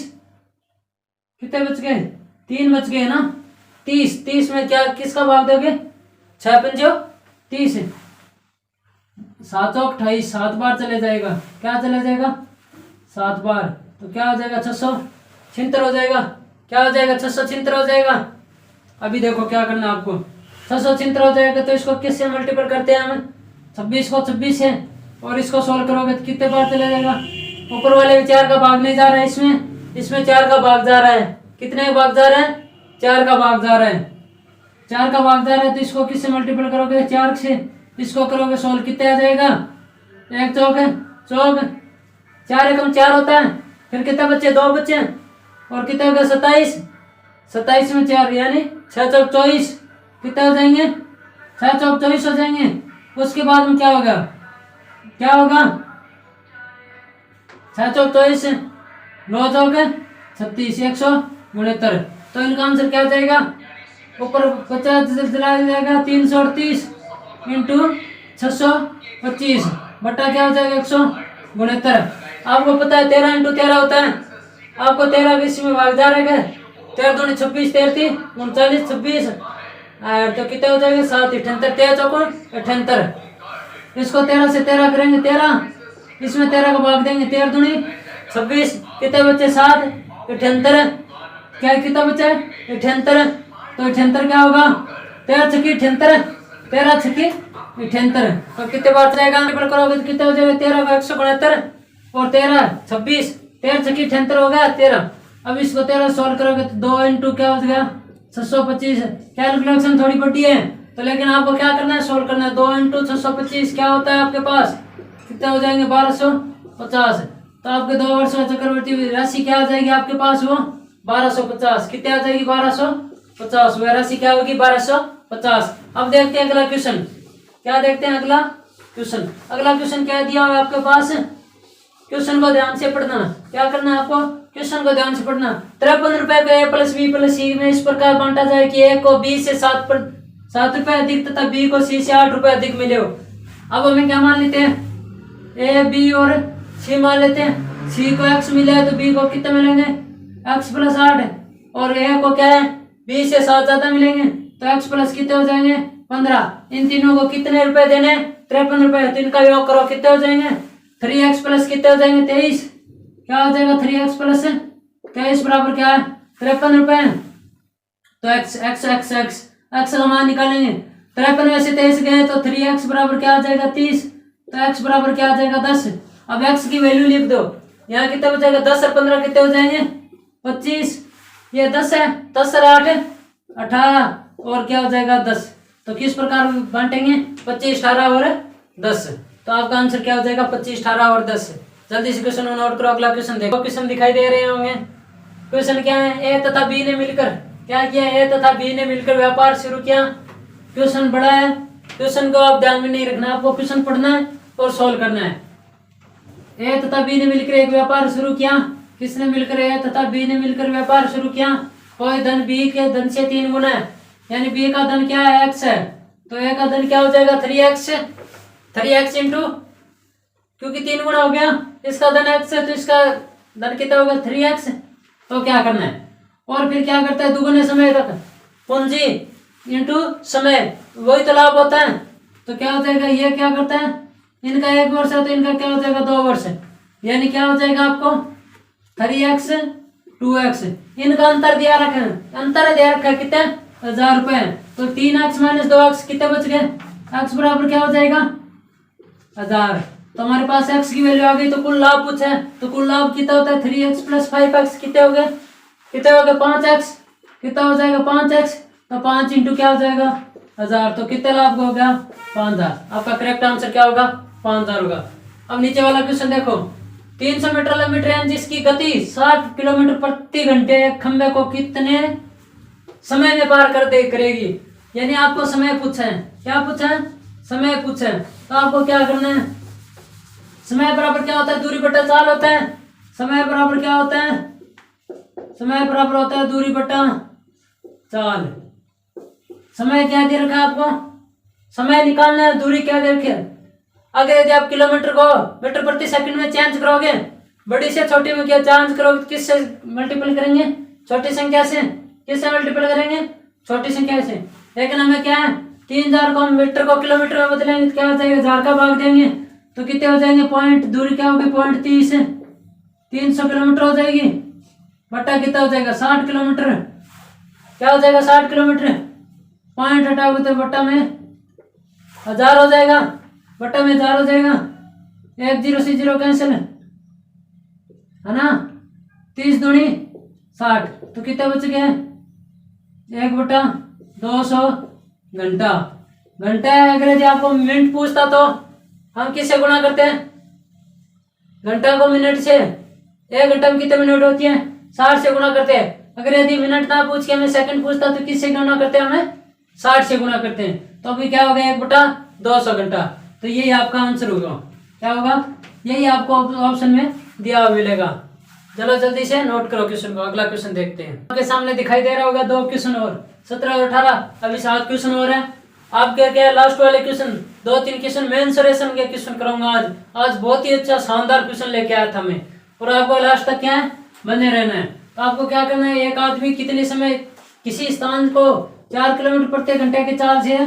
कितने बच गए? 3 बच गए ना। 30 30 में क्या किसका भाग दोगे? 6 पंजो 30, 7 चौक 28, 7 बार चले जाएगा। क्या चले जाएगा? 7 बार, तो क्या हो जाएगा? 676 हो जाएगा। क्या हो जाएगा? 676 हो जाएगा। अभी देखो क्या करना है आपको। 676 हो जाएगा तो इसको किससे मल्टीपल करते हैं हम? 26 को 26 है, और इसको सोल्व करोगे तो कितने बार चला जाएगा? ऊपर वाले में 4 का भाग नहीं जा रहा है, इसमें 4 का भाग जा रहा है। कितने का भाग जा रहा है? 4 का भाग जा रहा है। 4 का भाग जा रहा है तो इसको किससे मल्टीपल करोगे? 4 से। इसको करोगे सोल्व, कितने आ जाएगा? 1 चौक 4 एकम 4 होता है। फिर कितने बच्चे? 2 बच्चे, और कितने हो गए? 27 27 में 4, यानी 6 चौक 24, कितने हो जाएंगे? 6 चौक 24 हो जाएंगे। उसके बाद में क्या होगा? क्या होगा? 6 चौक 24, 9 चौक 36, 169। तो इनका आंसर क्या हो जाएगा? ऊपर 50 चला जाएगा, 338 इंटू 625 बटा क्या हो जाएगा? 169। आपको पता है 13 इंटू 13 होता है। आपको 13 20 में भाग जा रहा है। 13 दूनी 26, 13 39 26, तो कितने हो जाएगा? 7 78, 13 चौको 78। इसको 13 से 13 करेंगे 13, इसमें 13 का भाग देंगे, 13 दूनी 26, कितने बच्चे? 7 78। क्या कितना बचा? 78। तो 78 क्या होगा? 13 छक्की 78, 13 छक्की 78। तो कितने बार जाएगा? करोगे तो कितने हो जाएगा? 13 का 169, और 13 26, 13 छक्की 78 हो गया 13। अब इसको 13 सोल्व करोगे तो 2 इंटू क्या हो जाएगा? 625। कैलकुलेशन थोड़ी बड़ी है तो, लेकिन आपको क्या करना है? सोल्व करना है। 2 इंटू 625 क्या होता है आपके पास? कितने हो जाएंगे? 1250। तो आपके 2 वर्षों चक्रवर्ती राशि क्या आ जाएगी आपके पास? वो 1250। कितने आ जाएगी? 1250। वह राशि क्या होगी? 1250। अब देखते हैं अगला क्वेश्चन। क्या देखते हैं अगला क्वेश्चन? अगला क्वेश्चन क्या दिया हुआ है आपके पास? क्वेश्चन को ध्यान से पढ़ना। क्या करना है आपको? क्वेश्चन को ध्यान से पढ़ना। 53 रुपए को ए प्लस बी प्लस सी में इस प्रकार बांटा जाए कि ए को बी से 7 रुपए अधिक तथा बी को सी से 8 रुपए अधिक मिले हो। अब हमें क्या मान लेते हैं? ए बी और सी मान लेते हैं। सी को एक्स मिला है तो बी को कितने मिलेंगे? एक्स प्लस 8, और ए को क्या है? बी से 7 ज्यादा मिलेंगे, तो एक्स प्लस कितने हो जाएंगे? 15। इन तीनों को कितने रुपए देने? 53 रुपए। तो इनका योग करो, कितने हो जाएंगे? 3x प्लस कितने हो जाएंगे? 23। क्या हो जाएगा? 3x प्लस 23 बराबर क्या है? 53 रुपए। तो x x x x x का मान निकालेंगे। 53 में से 23 गए तो 3x बराबर क्या आ जाएगा? 30। तो x बराबर क्या आ जाएगा? 10। अब x की वैल्यू लिख दो। यहाँ कितने बचेगा? 10 और 15 कितने हो जाएंगे? 25। ये 10 है, 10 और 8 18, और क्या हो जाएगा? 10। तो किस प्रकार बांटेंगे? 25 18 और 10। तो आपका आंसर क्या हो जाएगा? 25 18 और 10। जल्दी से क्वेश्चन नोट करो। अगला क्वेश्चन देखो। क्वेश्चन दिखाई दे रहे होंगे। क्वेश्चन क्या है? ए तथा बी ने मिलकर क्या किया? ए तथा बी ने मिलकर व्यापार शुरू किया। क्वेश्चन बड़ा है, क्वेश्चन को आप ध्यान में नहीं रखना, आपको क्वेश्चन पढ़ना है और सोल्व करना है। ए तथा बी ने मिलकर एक व्यापार शुरू किया। किसने मिलकर? ए तथा बी ने मिलकर व्यापार शुरू किया। कोई धन बी के धन से 3 गुना है, यानी बी का धन क्या है? एक्स है, तो ए का धन क्या हो जाएगा? 3x इंटू, क्योंकि 3 गुना हो गया, इसका धन x है तो इसका धन कितना होगा? 3x। तो क्या करना है? और फिर क्या करता है? दुगुने समय तक पूंजी इंटू समय, वही तो लाभ होता है। तो क्या हो जाएगा? ये क्या करता है? इनका 1 वर्ष है तो इनका क्या हो जाएगा? 2 वर्ष, यानी क्या हो जाएगा आपको? 3x 2x। इनका अंतर दिया रखा है, अंतर दिया रखा है कितने? 1000 रुपए। तो 3x माइनस 2x कितने बच गए? x बराबर क्या हो जाएगा? 1000। तो हमारे पास x की वैल्यू आ गई। तो कुल लाभ पूछा है, तो कुल लाभ कितना होता है? 3x प्लस 5x कितने हो गए? कितने हो गए? 5x। कितना हो जाएगा? 5x। तो 5 इंटू क्या हो जाएगा? 1000। तो कितने लाभ हो गया? 5000। आपका करेक्ट आंसर क्या होगा? 5000 होगा। अब नीचे वाला क्वेश्चन देखो, 300 मीटर लंबी ट्रेन जिसकी गति 60 किलोमीटर प्रति घंटे एक खंबे को कितने समय में पार कर दे करेगी। यानी आपको समय पूछा है, क्या पूछा है, समय पूछा है। तो आपको क्या करना है, समय बराबर क्या होता है, दूरी बटा चाल होता है। समय बराबर क्या होता है, समय बराबर होता है दूरी बटा चाल। समय क्या दे रखा है आपको, समय निकालना है, दूरी क्या दे रखी है। अगर यदि आप किलोमीटर को मीटर प्रति सेकंड में चेंज करोगे, बड़ी से छोटी में क्या चेंज करोगे, किससे मल्टीपल करेंगे, छोटी संख्या से। किससे मल्टीपल करेंगे, छोटी संख्या से। लेकिन हमें क्या है, 3000 को मीटर को किलोमीटर में बदलेंगे तो क्या हो जाएगा, 1000 का भाग देंगे तो कितने हो जाएंगे, पॉइंट, दूरी क्या होगी, 0.30, 300 किलोमीटर हो जाएगी। बटा कितना हो जाएगा, 60 किलोमीटर। क्या हो जाएगा, 60 किलोमीटर। पॉइंट हटाओगे तो बटा में 1000 हो जाएगा, बटा में 1000 हो जाएगा। 1 0 से 0 कैंसिल है ना, 30 दूनी 60, तो कितने बच गए, 1/200 घंटा। घंटा अगर यदि आपको मिनट पूछता तो हम किससे गुणा करते हैं, घंटा को मिनट से। 1 घंटा में कितने मिनट होती है, 60 से गुणा करते हैं। अगर यदि मिनट ना पूछ के हमें सेकंड पूछता तो किससे गुणा करते हैं, हमें 60 से गुणा करते हैं। तो अभी क्या हो गया, 1/200 घंटा। तो यही आपका आंसर होगा, क्या होगा, यही आपको ऑप्शन में दिया हुआ मिलेगा। चलो जल्दी से नोट करो क्वेश्चन को, अगला क्वेश्चन देखते हैं। आपके सामने दिखाई दे रहा होगा 2 क्वेश्चन और, 17 और 18, अभी 7 क्वेश्चन और है। आपके क्या लास्ट वाले क्वेश्चन 2-3 क्वेश्चन मेंसुरेशन के क्वेश्चन कराऊंगा आज बहुत ही अच्छा शानदार क्वेश्चन लेके आया था मैं, और आपको लास्ट तक क्या है, बने रहना है। तो आपको क्या करना है, एक आदमी कितने समय किसी स्थान को 4 किलोमीटर प्रति घंटे की चाल से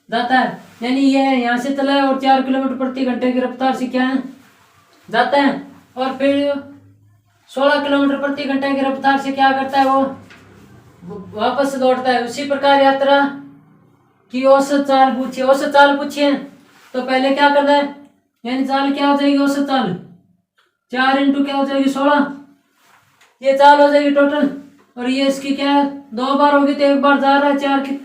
जाता है, यानी ये यहाँ से चला है और 4 किलोमीटर प्रति घंटे की रफ्तार से क्या है जाता है, और फिर 16 किलोमीटर प्रति घंटे की रफ्तार से क्या करता है, वो वापस लौटता है। उसी प्रकार यात्रा की औसत चाल पूछिए, औसत चाल पूछिए तो पहले क्या करना है, यानी चाल क्या हो जाएगी, औसत चाल 4 इंटू क्या हो जाएगी 16, ये चाल हो जाएगी टोटल। और ये इसकी क्या है, 2 बार होगी तो 1 बार जा रहा है 4 की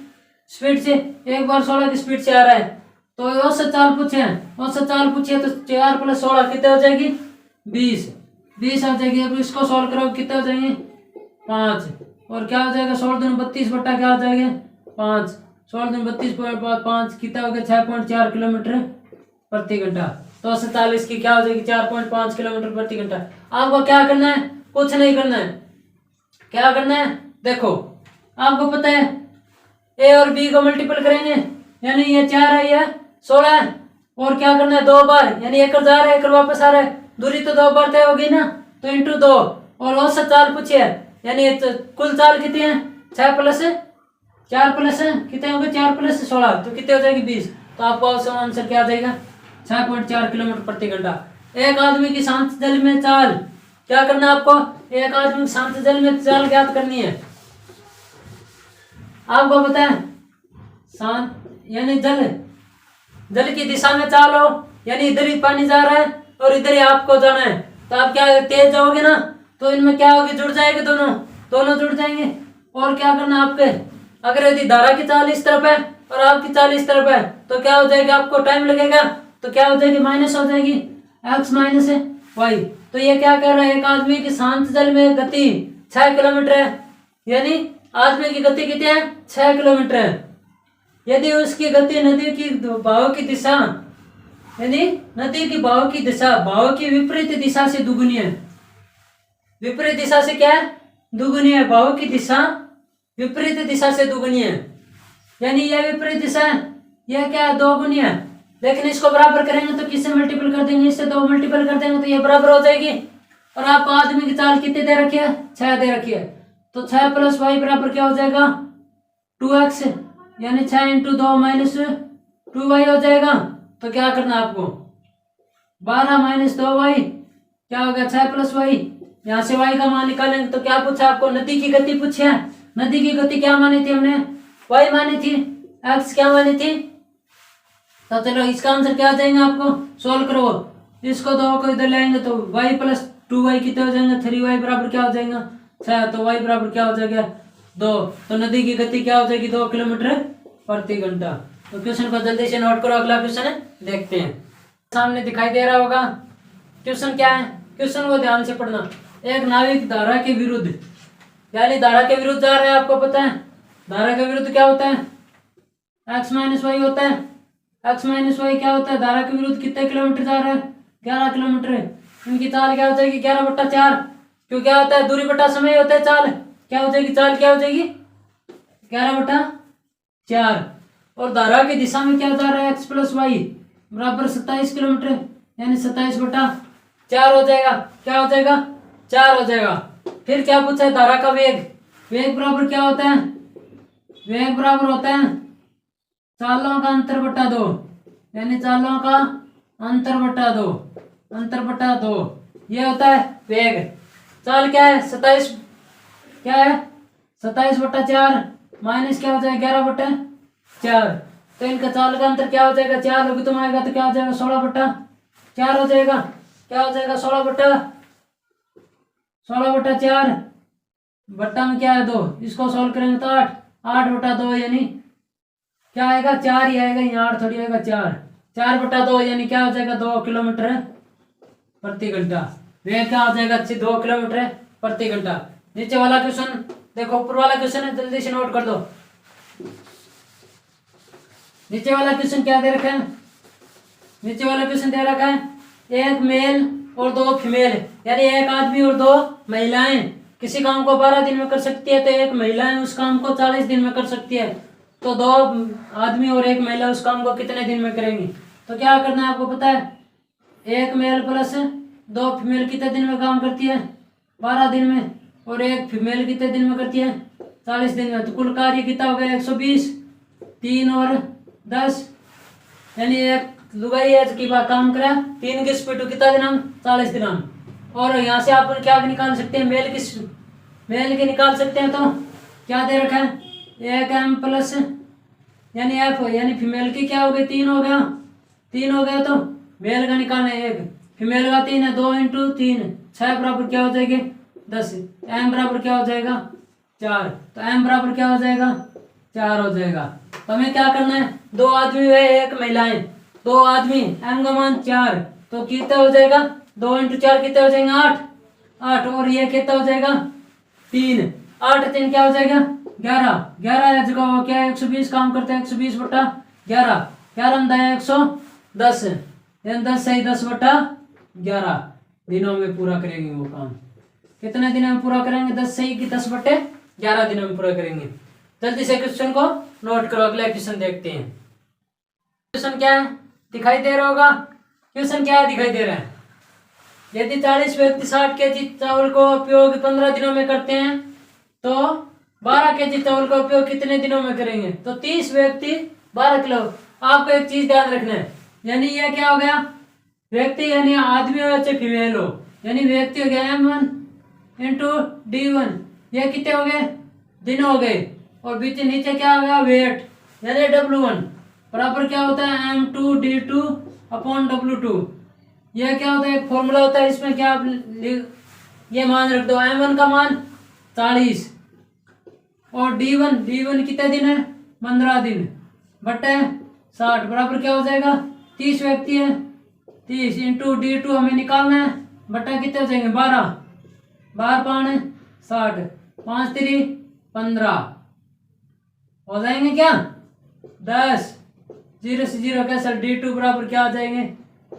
स्पीड से, 1 बार 16 की स्पीड से आ रहा है। तो औसत चाल पूछे, औसत चाल पूछिए तो 4 + 16 कितने हो जाएगी, 20 आ जाएगी। अब इसको सॉल्व करो कितने हो जाएंगे, 5, और क्या हो जाएगा 16 दूनी 32 बटा क्या हो जाएगा 5, 16 दूनी 32.5 कितना हो गया 6.4 किलोमीटर प्रति घंटा। तो औसत चाल इसकी क्या हो जाएगी 4.5 किलोमीटर प्रति घंटा। आपको क्या करना है, कुछ नहीं करना है, क्या करना है, देखो आपको पता है ए और बी को मल्टीपल करेंगे, यानी ये 4 है, ये 16 है, और क्या करना है 2 बार, यानी 1 जा रहा है 1 वापस आ रहा है, दूरी तो 2 बार तय होगी ना, तो इंटू 2, और औसत चाल पूछिए, यानी कुल चाल कितनी है 6 + 4 + कितने हो गए 4 + 16, तो कितने हो जाएगी 20। तो आपको आंसर क्या आ जाएगा 6.4 किलोमीटर प्रति घंटा। एक आदमी की शांत जल में चाल, क्या करना है आपको, एक आदमी की शांत जल में चाल ज्ञात करनी है। आपको पता है शांत यानी जल की दिशा में चाल हो, यानी इधर ही पानी जा रहा है और इधर ही आपको जाना है, तो आप क्या तेज जाओगे ना, तो इनमें क्या होगी, जुड़ जाएंगे, दोनों जुड़ जाएंगे। और क्या करना आपके, अगर यदि धारा की चाल इस तरफ है और आपकी चाल इस तरफ है तो क्या हो जाएगा, आपको टाइम लगेगा, तो क्या हो जाएगी माइनस हो जाएगी, x - y। तो ये क्या कर रहा है, एक आदमी की शांत जल में गति 6 किलोमीटर है, यानी आदमी की गति कितनी है 6 किलोमीटर है। यदि उसकी गति नदी की बहाव की दिशा, यानी नदी की बहाव की दिशा बहाव की विपरीत दिशा से दुगुनी है, विपरीत दिशा से क्या है दुगुनी है, बहाव की दिशा विपरीत दिशा से दुगुनी है, यानी यह विपरीत दिशा है, यह क्या है 2 गुनी है। लेकिन इसको बराबर करेंगे तो किससे मल्टीपल कर देंगे, इससे 2 मल्टीपल कर देंगे तो ये बराबर हो जाएगी। और आपको आदमी की चाल कितने दे रखी है 6 दे रखी है, तो 6 + y बराबर क्या हो जाएगा 2x, यानी 6 × 2 - 2y हो जाएगा। तो क्या करना आपको 12 - 2y क्या होगा 6 + y, यहाँ से y का मान निकालेंगे तो क्या पूछा आपको, नदी की गति पूछी है। नदी की गति क्या मानी थी हमने, y मानी थी, x क्या मानी थी। तो चलो इसका आंसर क्या आ जाएगा, आपको सोल्व करो, इसको 2 को इधर लाएंगे तो y + 2y कितने हो जाएंगे 3y बराबर क्या हो जाएगा 6, तो y बराबर क्या हो जाएगा 2। तो नदी की गति क्या हो जाएगी 2 किलोमीटर प्रति घंटा। तो क्वेश्चन को जल्दी से नोट करो, अगला क्वेश्चन है देखते हैं। सामने दिखाई दे रहा होगा। क्वेश्चन क्या है, क्वेश्चन को ध्यान से पढ़ना। एक नाविक धारा के विरुद्ध, यानी धारा के विरुद्ध जा रहा है, आपको पता है धारा के विरुद्ध क्या होता है, एक्स माइनस वाई होता है। एक्स माइनस वाई क्या होता है, धारा के विरुद्ध कितने किलोमीटर जा रहा है, 11 किलोमीटर। इनकी चाल क्या हो जाएगी, 11/4। क्यों क्या होता है, दूरी बटा समय होता है, चाल क्या हो जाएगी, चाल क्या हो जाएगी 11/4। और धारा की दिशा में क्या जा रहा है, एक्स प्लस वाई बराबर 27 किलोमीटर, यानी 27/4 हो जाएगा। क्या हो जाएगा, 4 हो जाएगा। फिर क्या पूछा है, धारा का वेग, वेग बराबर क्या होता है, वेग बराबर होता है चालों का अंतर बटा 2, यानी चालों का अंतर बटा 2, अंतर बटा 2, ये होता है वेग। चाल क्या है 27, क्या है 27/4 माइनस क्या हो जाएगा 11/4। तो इनका चाल का अंतर क्या हो जाएगा, 4 होगी तुम आएगा तो क्या हो जाएगा 16/4 हो जाएगा। क्या हो जाएगा 16/4 बट्टा में क्या है 2, इसको सोल्व करेंगे तो 8/2, यानी क्या आएगा 4 ही आएगा, यहाँ 8 थोड़ी आएगा 4/2, यानी क्या हो जाएगा 2 किलोमीटर प्रति घंटा। वेग क्या हो जाएगा 2 किलोमीटर प्रति घंटा। नीचे वाला क्वेश्चन देखो, ऊपर वाला क्वेश्चन है, जल्दी से नोट कर दो। नीचे वाला क्वेश्चन क्या दे रखा है, नीचे वाला क्वेश्चन दे रखा है एक मेल और 2 फीमेल, यानी एक आदमी और 2 महिलाएं किसी काम को 12 दिन में कर सकती है, तो एक महिला है उस काम को 40 दिन में कर सकती है। तो 2 आदमी और 1 महिला उस काम को कितने दिन में करेंगी। तो क्या करना है आपको पता है, 1 मेल प्लस 2 फीमेल कितने दिन में काम करती है 12 दिन में, और 1 फीमेल कितने दिन में करती है 40 दिन में। तो कुल कार्य कितना हो गया 120, 3 और 10, यानी एक लुगाई है की बात काम करा 3 की स्पीड कितना दिन 40 दिन। और यहाँ से आप क्या निकाल सकते हैं, मेल की निकाल सकते हैं। तो क्या दे रखा है 1m प्लस यानी एफ, यानी फीमेल की क्या हो गई 3 हो गया, 3 हो गया। तो मेल का निकालना है 1, फीमेल का 3 है, 2 × 3 6 बराबर क्या हो जाएगी 10, m बराबर क्या हो जाएगा 4। तो m बराबर क्या हो जाएगा 4 हो जाएगा। तो हमें क्या करना है, 2 आदमी व 1 महिलाएं, 2 आदमी m का मान 4, तो कितना हो जाएगा 2 × 4 कितने हो जाएंगे 8, और ये कितना हो जाएगा 3, 8 3 क्या हो जाएगा 11 जगह क्या 120 काम करते हैं 120/11, 11 में 110, 10 सही 10/11 दिनों में पूरा करेंगे वो काम। कितने दिनों में पूरा करेंगे 10 सही की 10/11 दिनों में पूरा करेंगे। जल्दी से क्वेश्चन को नोट करो, अगला क्वेश्चन देखते हैं। क्वेश्चन क्या है दिखाई दे रहा होगा, क्वेश्चन क्या है दिखाई दे रहा है, यदि 40 व्यक्ति 60 kg चावल को उपयोग 15 दिनों में करते हैं तो 12 kg चावल का उपयोग कितने दिनों में करेंगे। तो 30 व्यक्ति 12 किलो। आपको एक चीज ध्यान रखना है, यानी यह क्या हो गया व्यक्ति, यानी आदमी हो या फीमेल हो, यानी व्यक्ति हो गया m1 × d1, ये कितने हो गए दिन हो गए, और बीच नीचे क्या हो गया वेट, यानी w1 बराबर क्या होता है m2 d2/w2। यह क्या होता है एक फॉर्मूला होता है, इसमें क्या आप ये मान रख दो, m1 का मान 40 और d1 कितने दिन है 15 दिन बटे 60 बराबर क्या हो जाएगा 30 व्यक्ति है, 30 × d2 हमें निकालना है, बटा कितने हो जाएंगे 12 5 60, 5 3 15 हो जाएंगे क्या 10, 0 से 0 कैंसिल, d2 बराबर क्या हो जाएंगे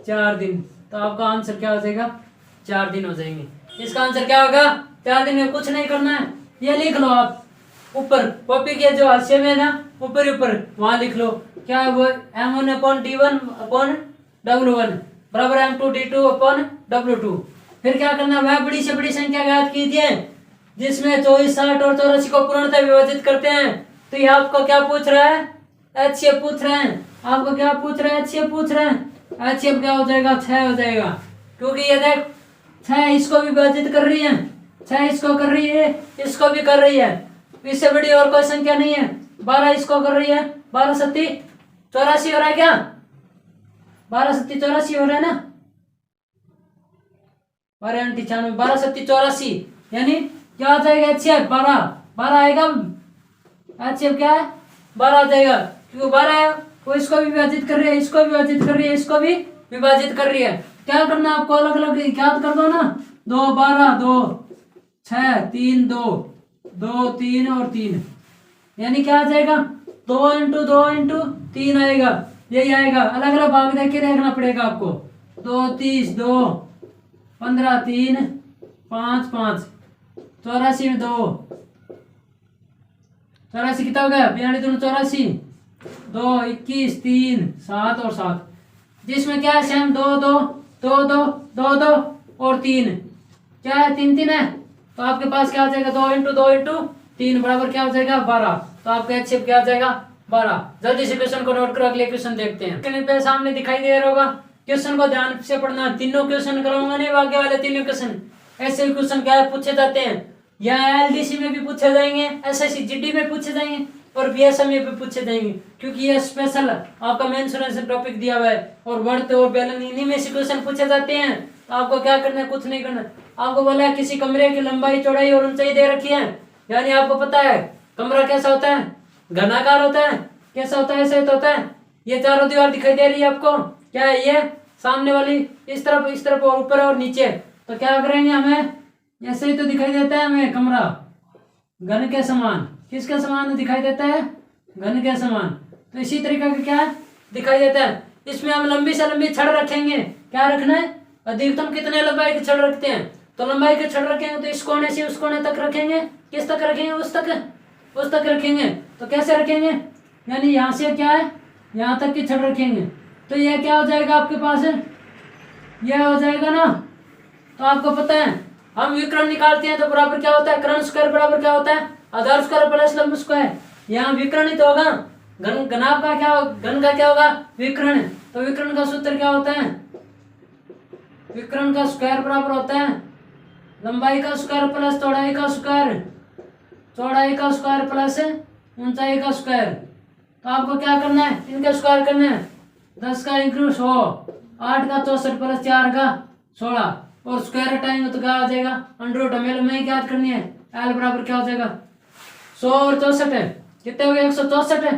4 दिन। तो आपका आंसर क्या हो जाएगा 4 दिन हो जाएंगे। इसका आंसर क्या होगा 4 दिन में कुछ नहीं करना है, ये लिख लो आप ऊपर कॉपी के जो हाशिए में ना ऊपर वहां लिख लो क्या है वो m1/d1/w1 बराबर m2d2/w2। फिर क्या करना, वह बड़ी से बड़ी संख्या ज्ञात कीजिए जिसमें 24 60 और 84 को पूर्णतः विभाजित करते हैं। तो ये आपको क्या पूछ रहा है HCF पूछ रहे हैं, आपको क्या पूछ रहे हैं HCF पूछ रहे हैं, HCF क्या हो जाएगा 6 हो जाएगा, क्योंकि ये देख 6 इसको भी विभाजित कर रही है, 6 इसको कर रही है, इसको भी कर रही है, इससे बड़ी और कोई संख्या नहीं है। 12 इसको कर रही है, 12 सत्ती 84 हो रहा है क्या, 12 सत्ती 84 हो रहा है ना, 12 96 12 सत्ती 84, यानी क्या आ जाएगा HCF 12 आएगा, HCF क्या है 12 आ जाएगा, क्योंकि 12 है वो इसको भी विभाजित कर रही है, इसको भी विभाजित कर रही है, इसको भी विभाजित कर रही है। क्या करना है आपको, अलग अलग याद कर दो ना, 2 12 2 6 3 2 2 3 और 3, यानी क्या आ जाएगा 2 इंटू 2 इंटू 3 आएगा, यही आएगा। अलग अलग भाग देख के देखना पड़ेगा आपको। 2 30 2 15 3 5 5 84 में 2 84 कितना हो गया, 82 84 2 21 3 7 और 7, जिसमें क्या है सेम 2 2 2 2 2 2 और 3, क्या है 3 3 है, तो आपके पास क्या आ जाएगा 2 इंटू 2 इंटू 3 बराबर क्या हो जाएगा 12, तो आपका एच क्या आ जाएगा 12। जल्दी से क्वेश्चन को नोट करो, अगले क्वेश्चन देखते हैं। स्क्रीन पे सामने दिखाई दे रहा होगा, क्वेश्चन को ध्यान से पढ़ना, तीनों क्वेश्चन कराऊंगा नहीं, आगे वाले तीनों क्वेश्चन ऐसे क्वेश्चन क्या है पूछे जाते हैं, या एलडीसी में भी पूछे जाएंगे, एसएससी जीडी में पूछे जाएंगे और बीएसएम में भी पूछे जाएंगे, क्योंकि ये स्पेशल आपका मेंसुरेंस टॉपिक दिया हुआ है और वर्थ और बेलन इन्हीं में से क्वेश्चन पूछे जाते हैं। तो आपको क्या करना है, कुछ नहीं करना। आपको बोला है किसी कमरे की लंबाई चौड़ाई और ऊंचाई दे रखी है, यानी आपको पता है कमरा कैसा होता है, घनाकार होता है, कैसा होता है, ऐसे तो होता है। ये चारों दीवार दिखाई दे रही है आपको, क्या है ये सामने वाली, इस तरफ और ऊपर और नीचे, तो क्या करेंगे हमें ऐसे ही तो दिखाई देता है हमें कमरा घन के समान, किसके समान दिखाई देता है, घन के समान। तो इसी तरीके का क्या दिखाई देता है, इसमें हम लंबी से लंबी छड़ रखेंगे, क्या रखना है, अधिकतम कितने लंबाई के छड़ रखते हैं, तो लंबाई के छड़ रखेंगे तो इस कोने से उस कोने तक रखेंगे, किस तक रखेंगे, उस तक रखेंगे। तो कैसे रखेंगे, यानी यहाँ से क्या है यहाँ तक की छड़ रखेंगे, तो ये क्या हो जाएगा आपके पास, ये हो जाएगा ना। तो आपको पता है हम विकर्ण निकालते हैं तो बराबर क्या होता है, कर्ण स्क्वायर बराबर क्या होता है, आधार स्क्वायर प्लस लंब स्क्वायर। यहाँ विकर्ण ही तो होगा, घनाभ का क्या, घन का क्या होगा विकर्ण, तो विकर्ण का सूत्र क्या होता है, विकर्ण का स्क्वायर बराबर होता है लंबाई का स्क्वायर प्लस चौड़ाई का स्क्वायर, चौड़ाई का स्क्वायर प्लस ऊंचाई का स्क्वायर। तो आपको क्या करना है, इनके स्क्वायर करना है, 10 का इंटू 100, 8 का 64 प्लस 4 का 16, और स्क्वायर हटाएंगे तो क्या आ जाएगा अंडर हमें में क्या करनी है, एल बराबर क्या हो जाएगा 100 और 64 कितने हो गए 164,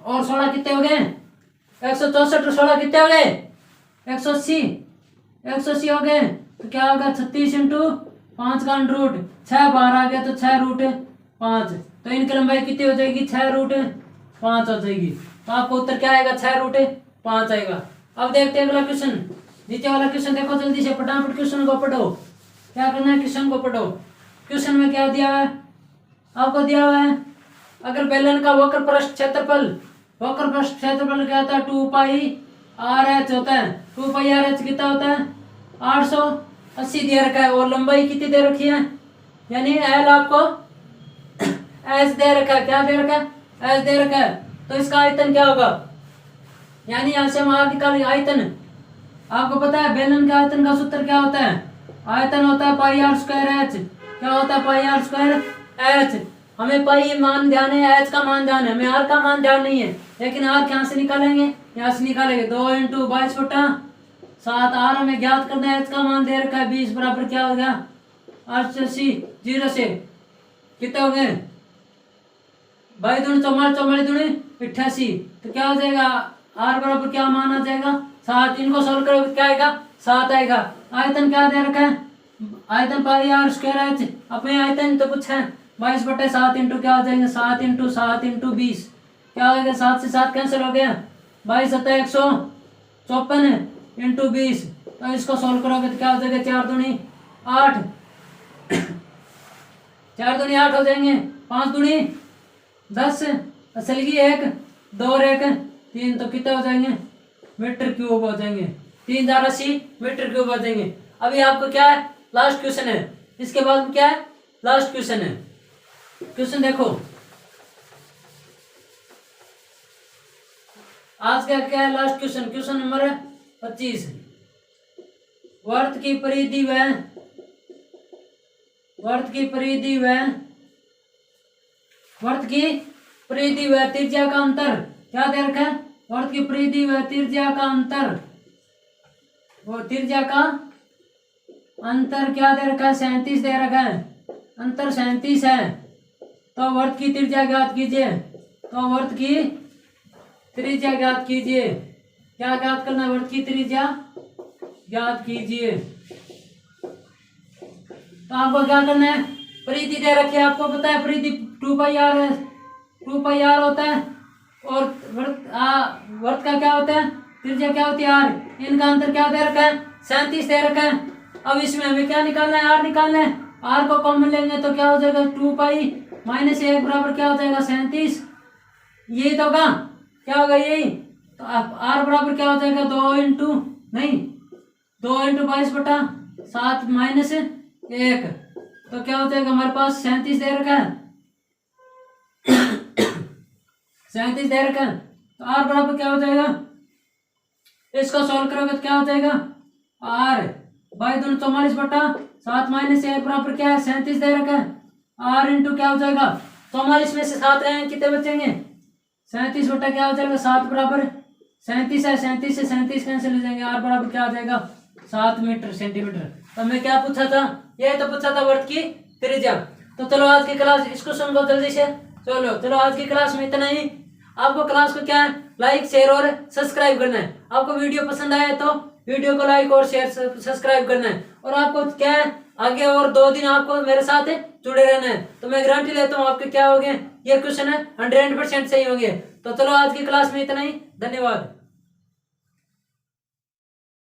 और 16 कितने हो गए 164 और 16 कितने हो गए 180, 180 हो गए, तो क्या होगा 36 इंटू 5 का अंडर रूट 6 बाहर आ गया तो 6 रूट 5, तो इनकी लंबाई कितनी हो जाएगी 6 रूट 5 हो जाएगी। तो आपको उत्तर क्या आएगा 6 रूट 5 आएगा। अब देखते हैं अगला क्वेश्चन, नीचे वाला क्वेश्चन देखो जल्दी से, फटाफट क्वेश्चन को पढ़ो, क्या करना है क्वेश्चन को पढ़ो। क्वेश्चन में क्या दिया हुआ है, आपको दिया हुआ है अगर बेलन का वक्र पृष्ठ क्षेत्रफल क्या होता है 2 पाई आर एच होता है, 2 पाई आर एच कितना होता है 880 दे रखा है, और लंबाई कितनी दे रखी है, यानी एल आपको एच दे रखा है, क्या दे रखा है एच दे रखा है, तो इसका आयतन क्या होगा, यानी यहाँ से हम आगे निकालेंगे आयतन। आपको पता है बेलन के आयतन का सूत्र क्या होता है, आयतन होता है पाई आर स्क्वायर एच, क्या होता है पाई आर स्क्वायर एच। हमें पाई मान ध्यान है, एच का मान ध्यान है, हमें आर का मान ध्यान नहीं है, लेकिन आर कहाँ से निकालेंगे, यहाँ से निकालेंगे 2 इंटू 22/7, आर हमें ज्ञात करना है, एच का मान दे रखा है 20 बराबर क्या हो गया 88, 0 से कितने हो गए 22 दूनी 44, 44 दूनी 88, तो क्या हो जाएगा आर बराबर क्या मान आ जाएगा 7, इनको सोल्व करोगे क्या आएगा 7 आएगा। आयतन क्या दे रखा है, आयतन पाई आर स्क्वायर एच, अपने आयतन तो कुछ है 22/7 इंटू क्या हो जाएंगे 7 इंटू 7 इंटू 20, क्या हो गया 7 से 7 कैंसिल हो गया 22 7 154 इंटू 20, तो इसको सोल्व करोगे तो क्या हो जाएगा 4 दूनी 8, 4 दूनी 8 हो जाएंगे, 5 दूनी 10, असल की 1 2 और 1 3, तो कितने हो जाएंगे मीटर क्यूब हो जाएंगे, 3080 मीटर क्यूब हो जाएंगे। अभी आपको क्या है लास्ट क्वेश्चन है, इसके बाद क्या है लास्ट क्वेश्चन है। क्वेश्चन देखो आज का क्या है लास्ट क्वेश्चन, क्वेश्चन नंबर 25, वर्त की परिधि व त्रिज्या का अंतर क्या दे रखा है, वर्त की परिधि व त्रिज्या का अंतर, वो त्रिज्या का अंतर क्या दे रखा है 37 दे रखा है, अंतर 37 है, तो वर्त की त्रिज्या ज्ञात कीजिए, तो वर्त की त्रिज्या ज्ञात कीजिए। क्या ज्ञात करना है? वृत्त की त्रिज्या ज्ञात कीजिए। तो आपको क्या करना है? परिधि दे रखी है, आपको पता है परिधि 2πr है, 2πr होता है। और वृत्त का क्या होता है? त्रिज्या क्या होती है? r। इनका अंतर क्या दे रखा है? 37 दे रखा है। अब इसमें हमें क्या निकालना है? r निकालना है। r को कॉमन लेंगे तो क्या हो जाएगा? 2π माइनस 1 बराबर क्या हो जाएगा? 37। यही तो होगा, क्या होगा यही? तो अब r बराबर क्या हो जाएगा? 2 इंटू नहीं 2 इंटू 22/7 माइनस 1। तो क्या हो जाएगा? हमारे पास 37 दे रखा है, 37 दे रखा है। तो r बराबर क्या हो जाएगा? इसको सॉल्व करोगे तो क्या हो जाएगा? r बाई 2 44/7 माइनस 1 बराबर क्या है? 37 दे रखा है। r इंटू क्या हो जाएगा? 44 में से 7 गए, कितने बचेंगे? 37 बटा क्या हो जाएगा? 7 बराबर 37 है, 37 से 37 कैंसिल हो जाएंगे। r बराबर क्या हो जाएगा? 7 मीटर सेंटीमीटर। तो हमें क्या पूछा था? ये तो पूछा था वृत्त की त्रिज्या। तो चलो आज की क्लास, इसको सुन लो जल्दी से। चलो आज की क्लास में इतना ही। आपको क्लास को क्या है? लाइक शेयर और सब्सक्राइब करना है। आपको वीडियो पसंद आया तो वीडियो को लाइक और शेयर सब्सक्राइब करना है। और आपको क्या है? आगे और 2 दिन आपको मेरे साथ जुड़े रहना है। तो मैं गारंटी लेता हूँ आपके क्या होंगे, ये क्वेश्चन है 100% सही होंगे। तो चलो आज की क्लास में इतना ही। धन्यवाद।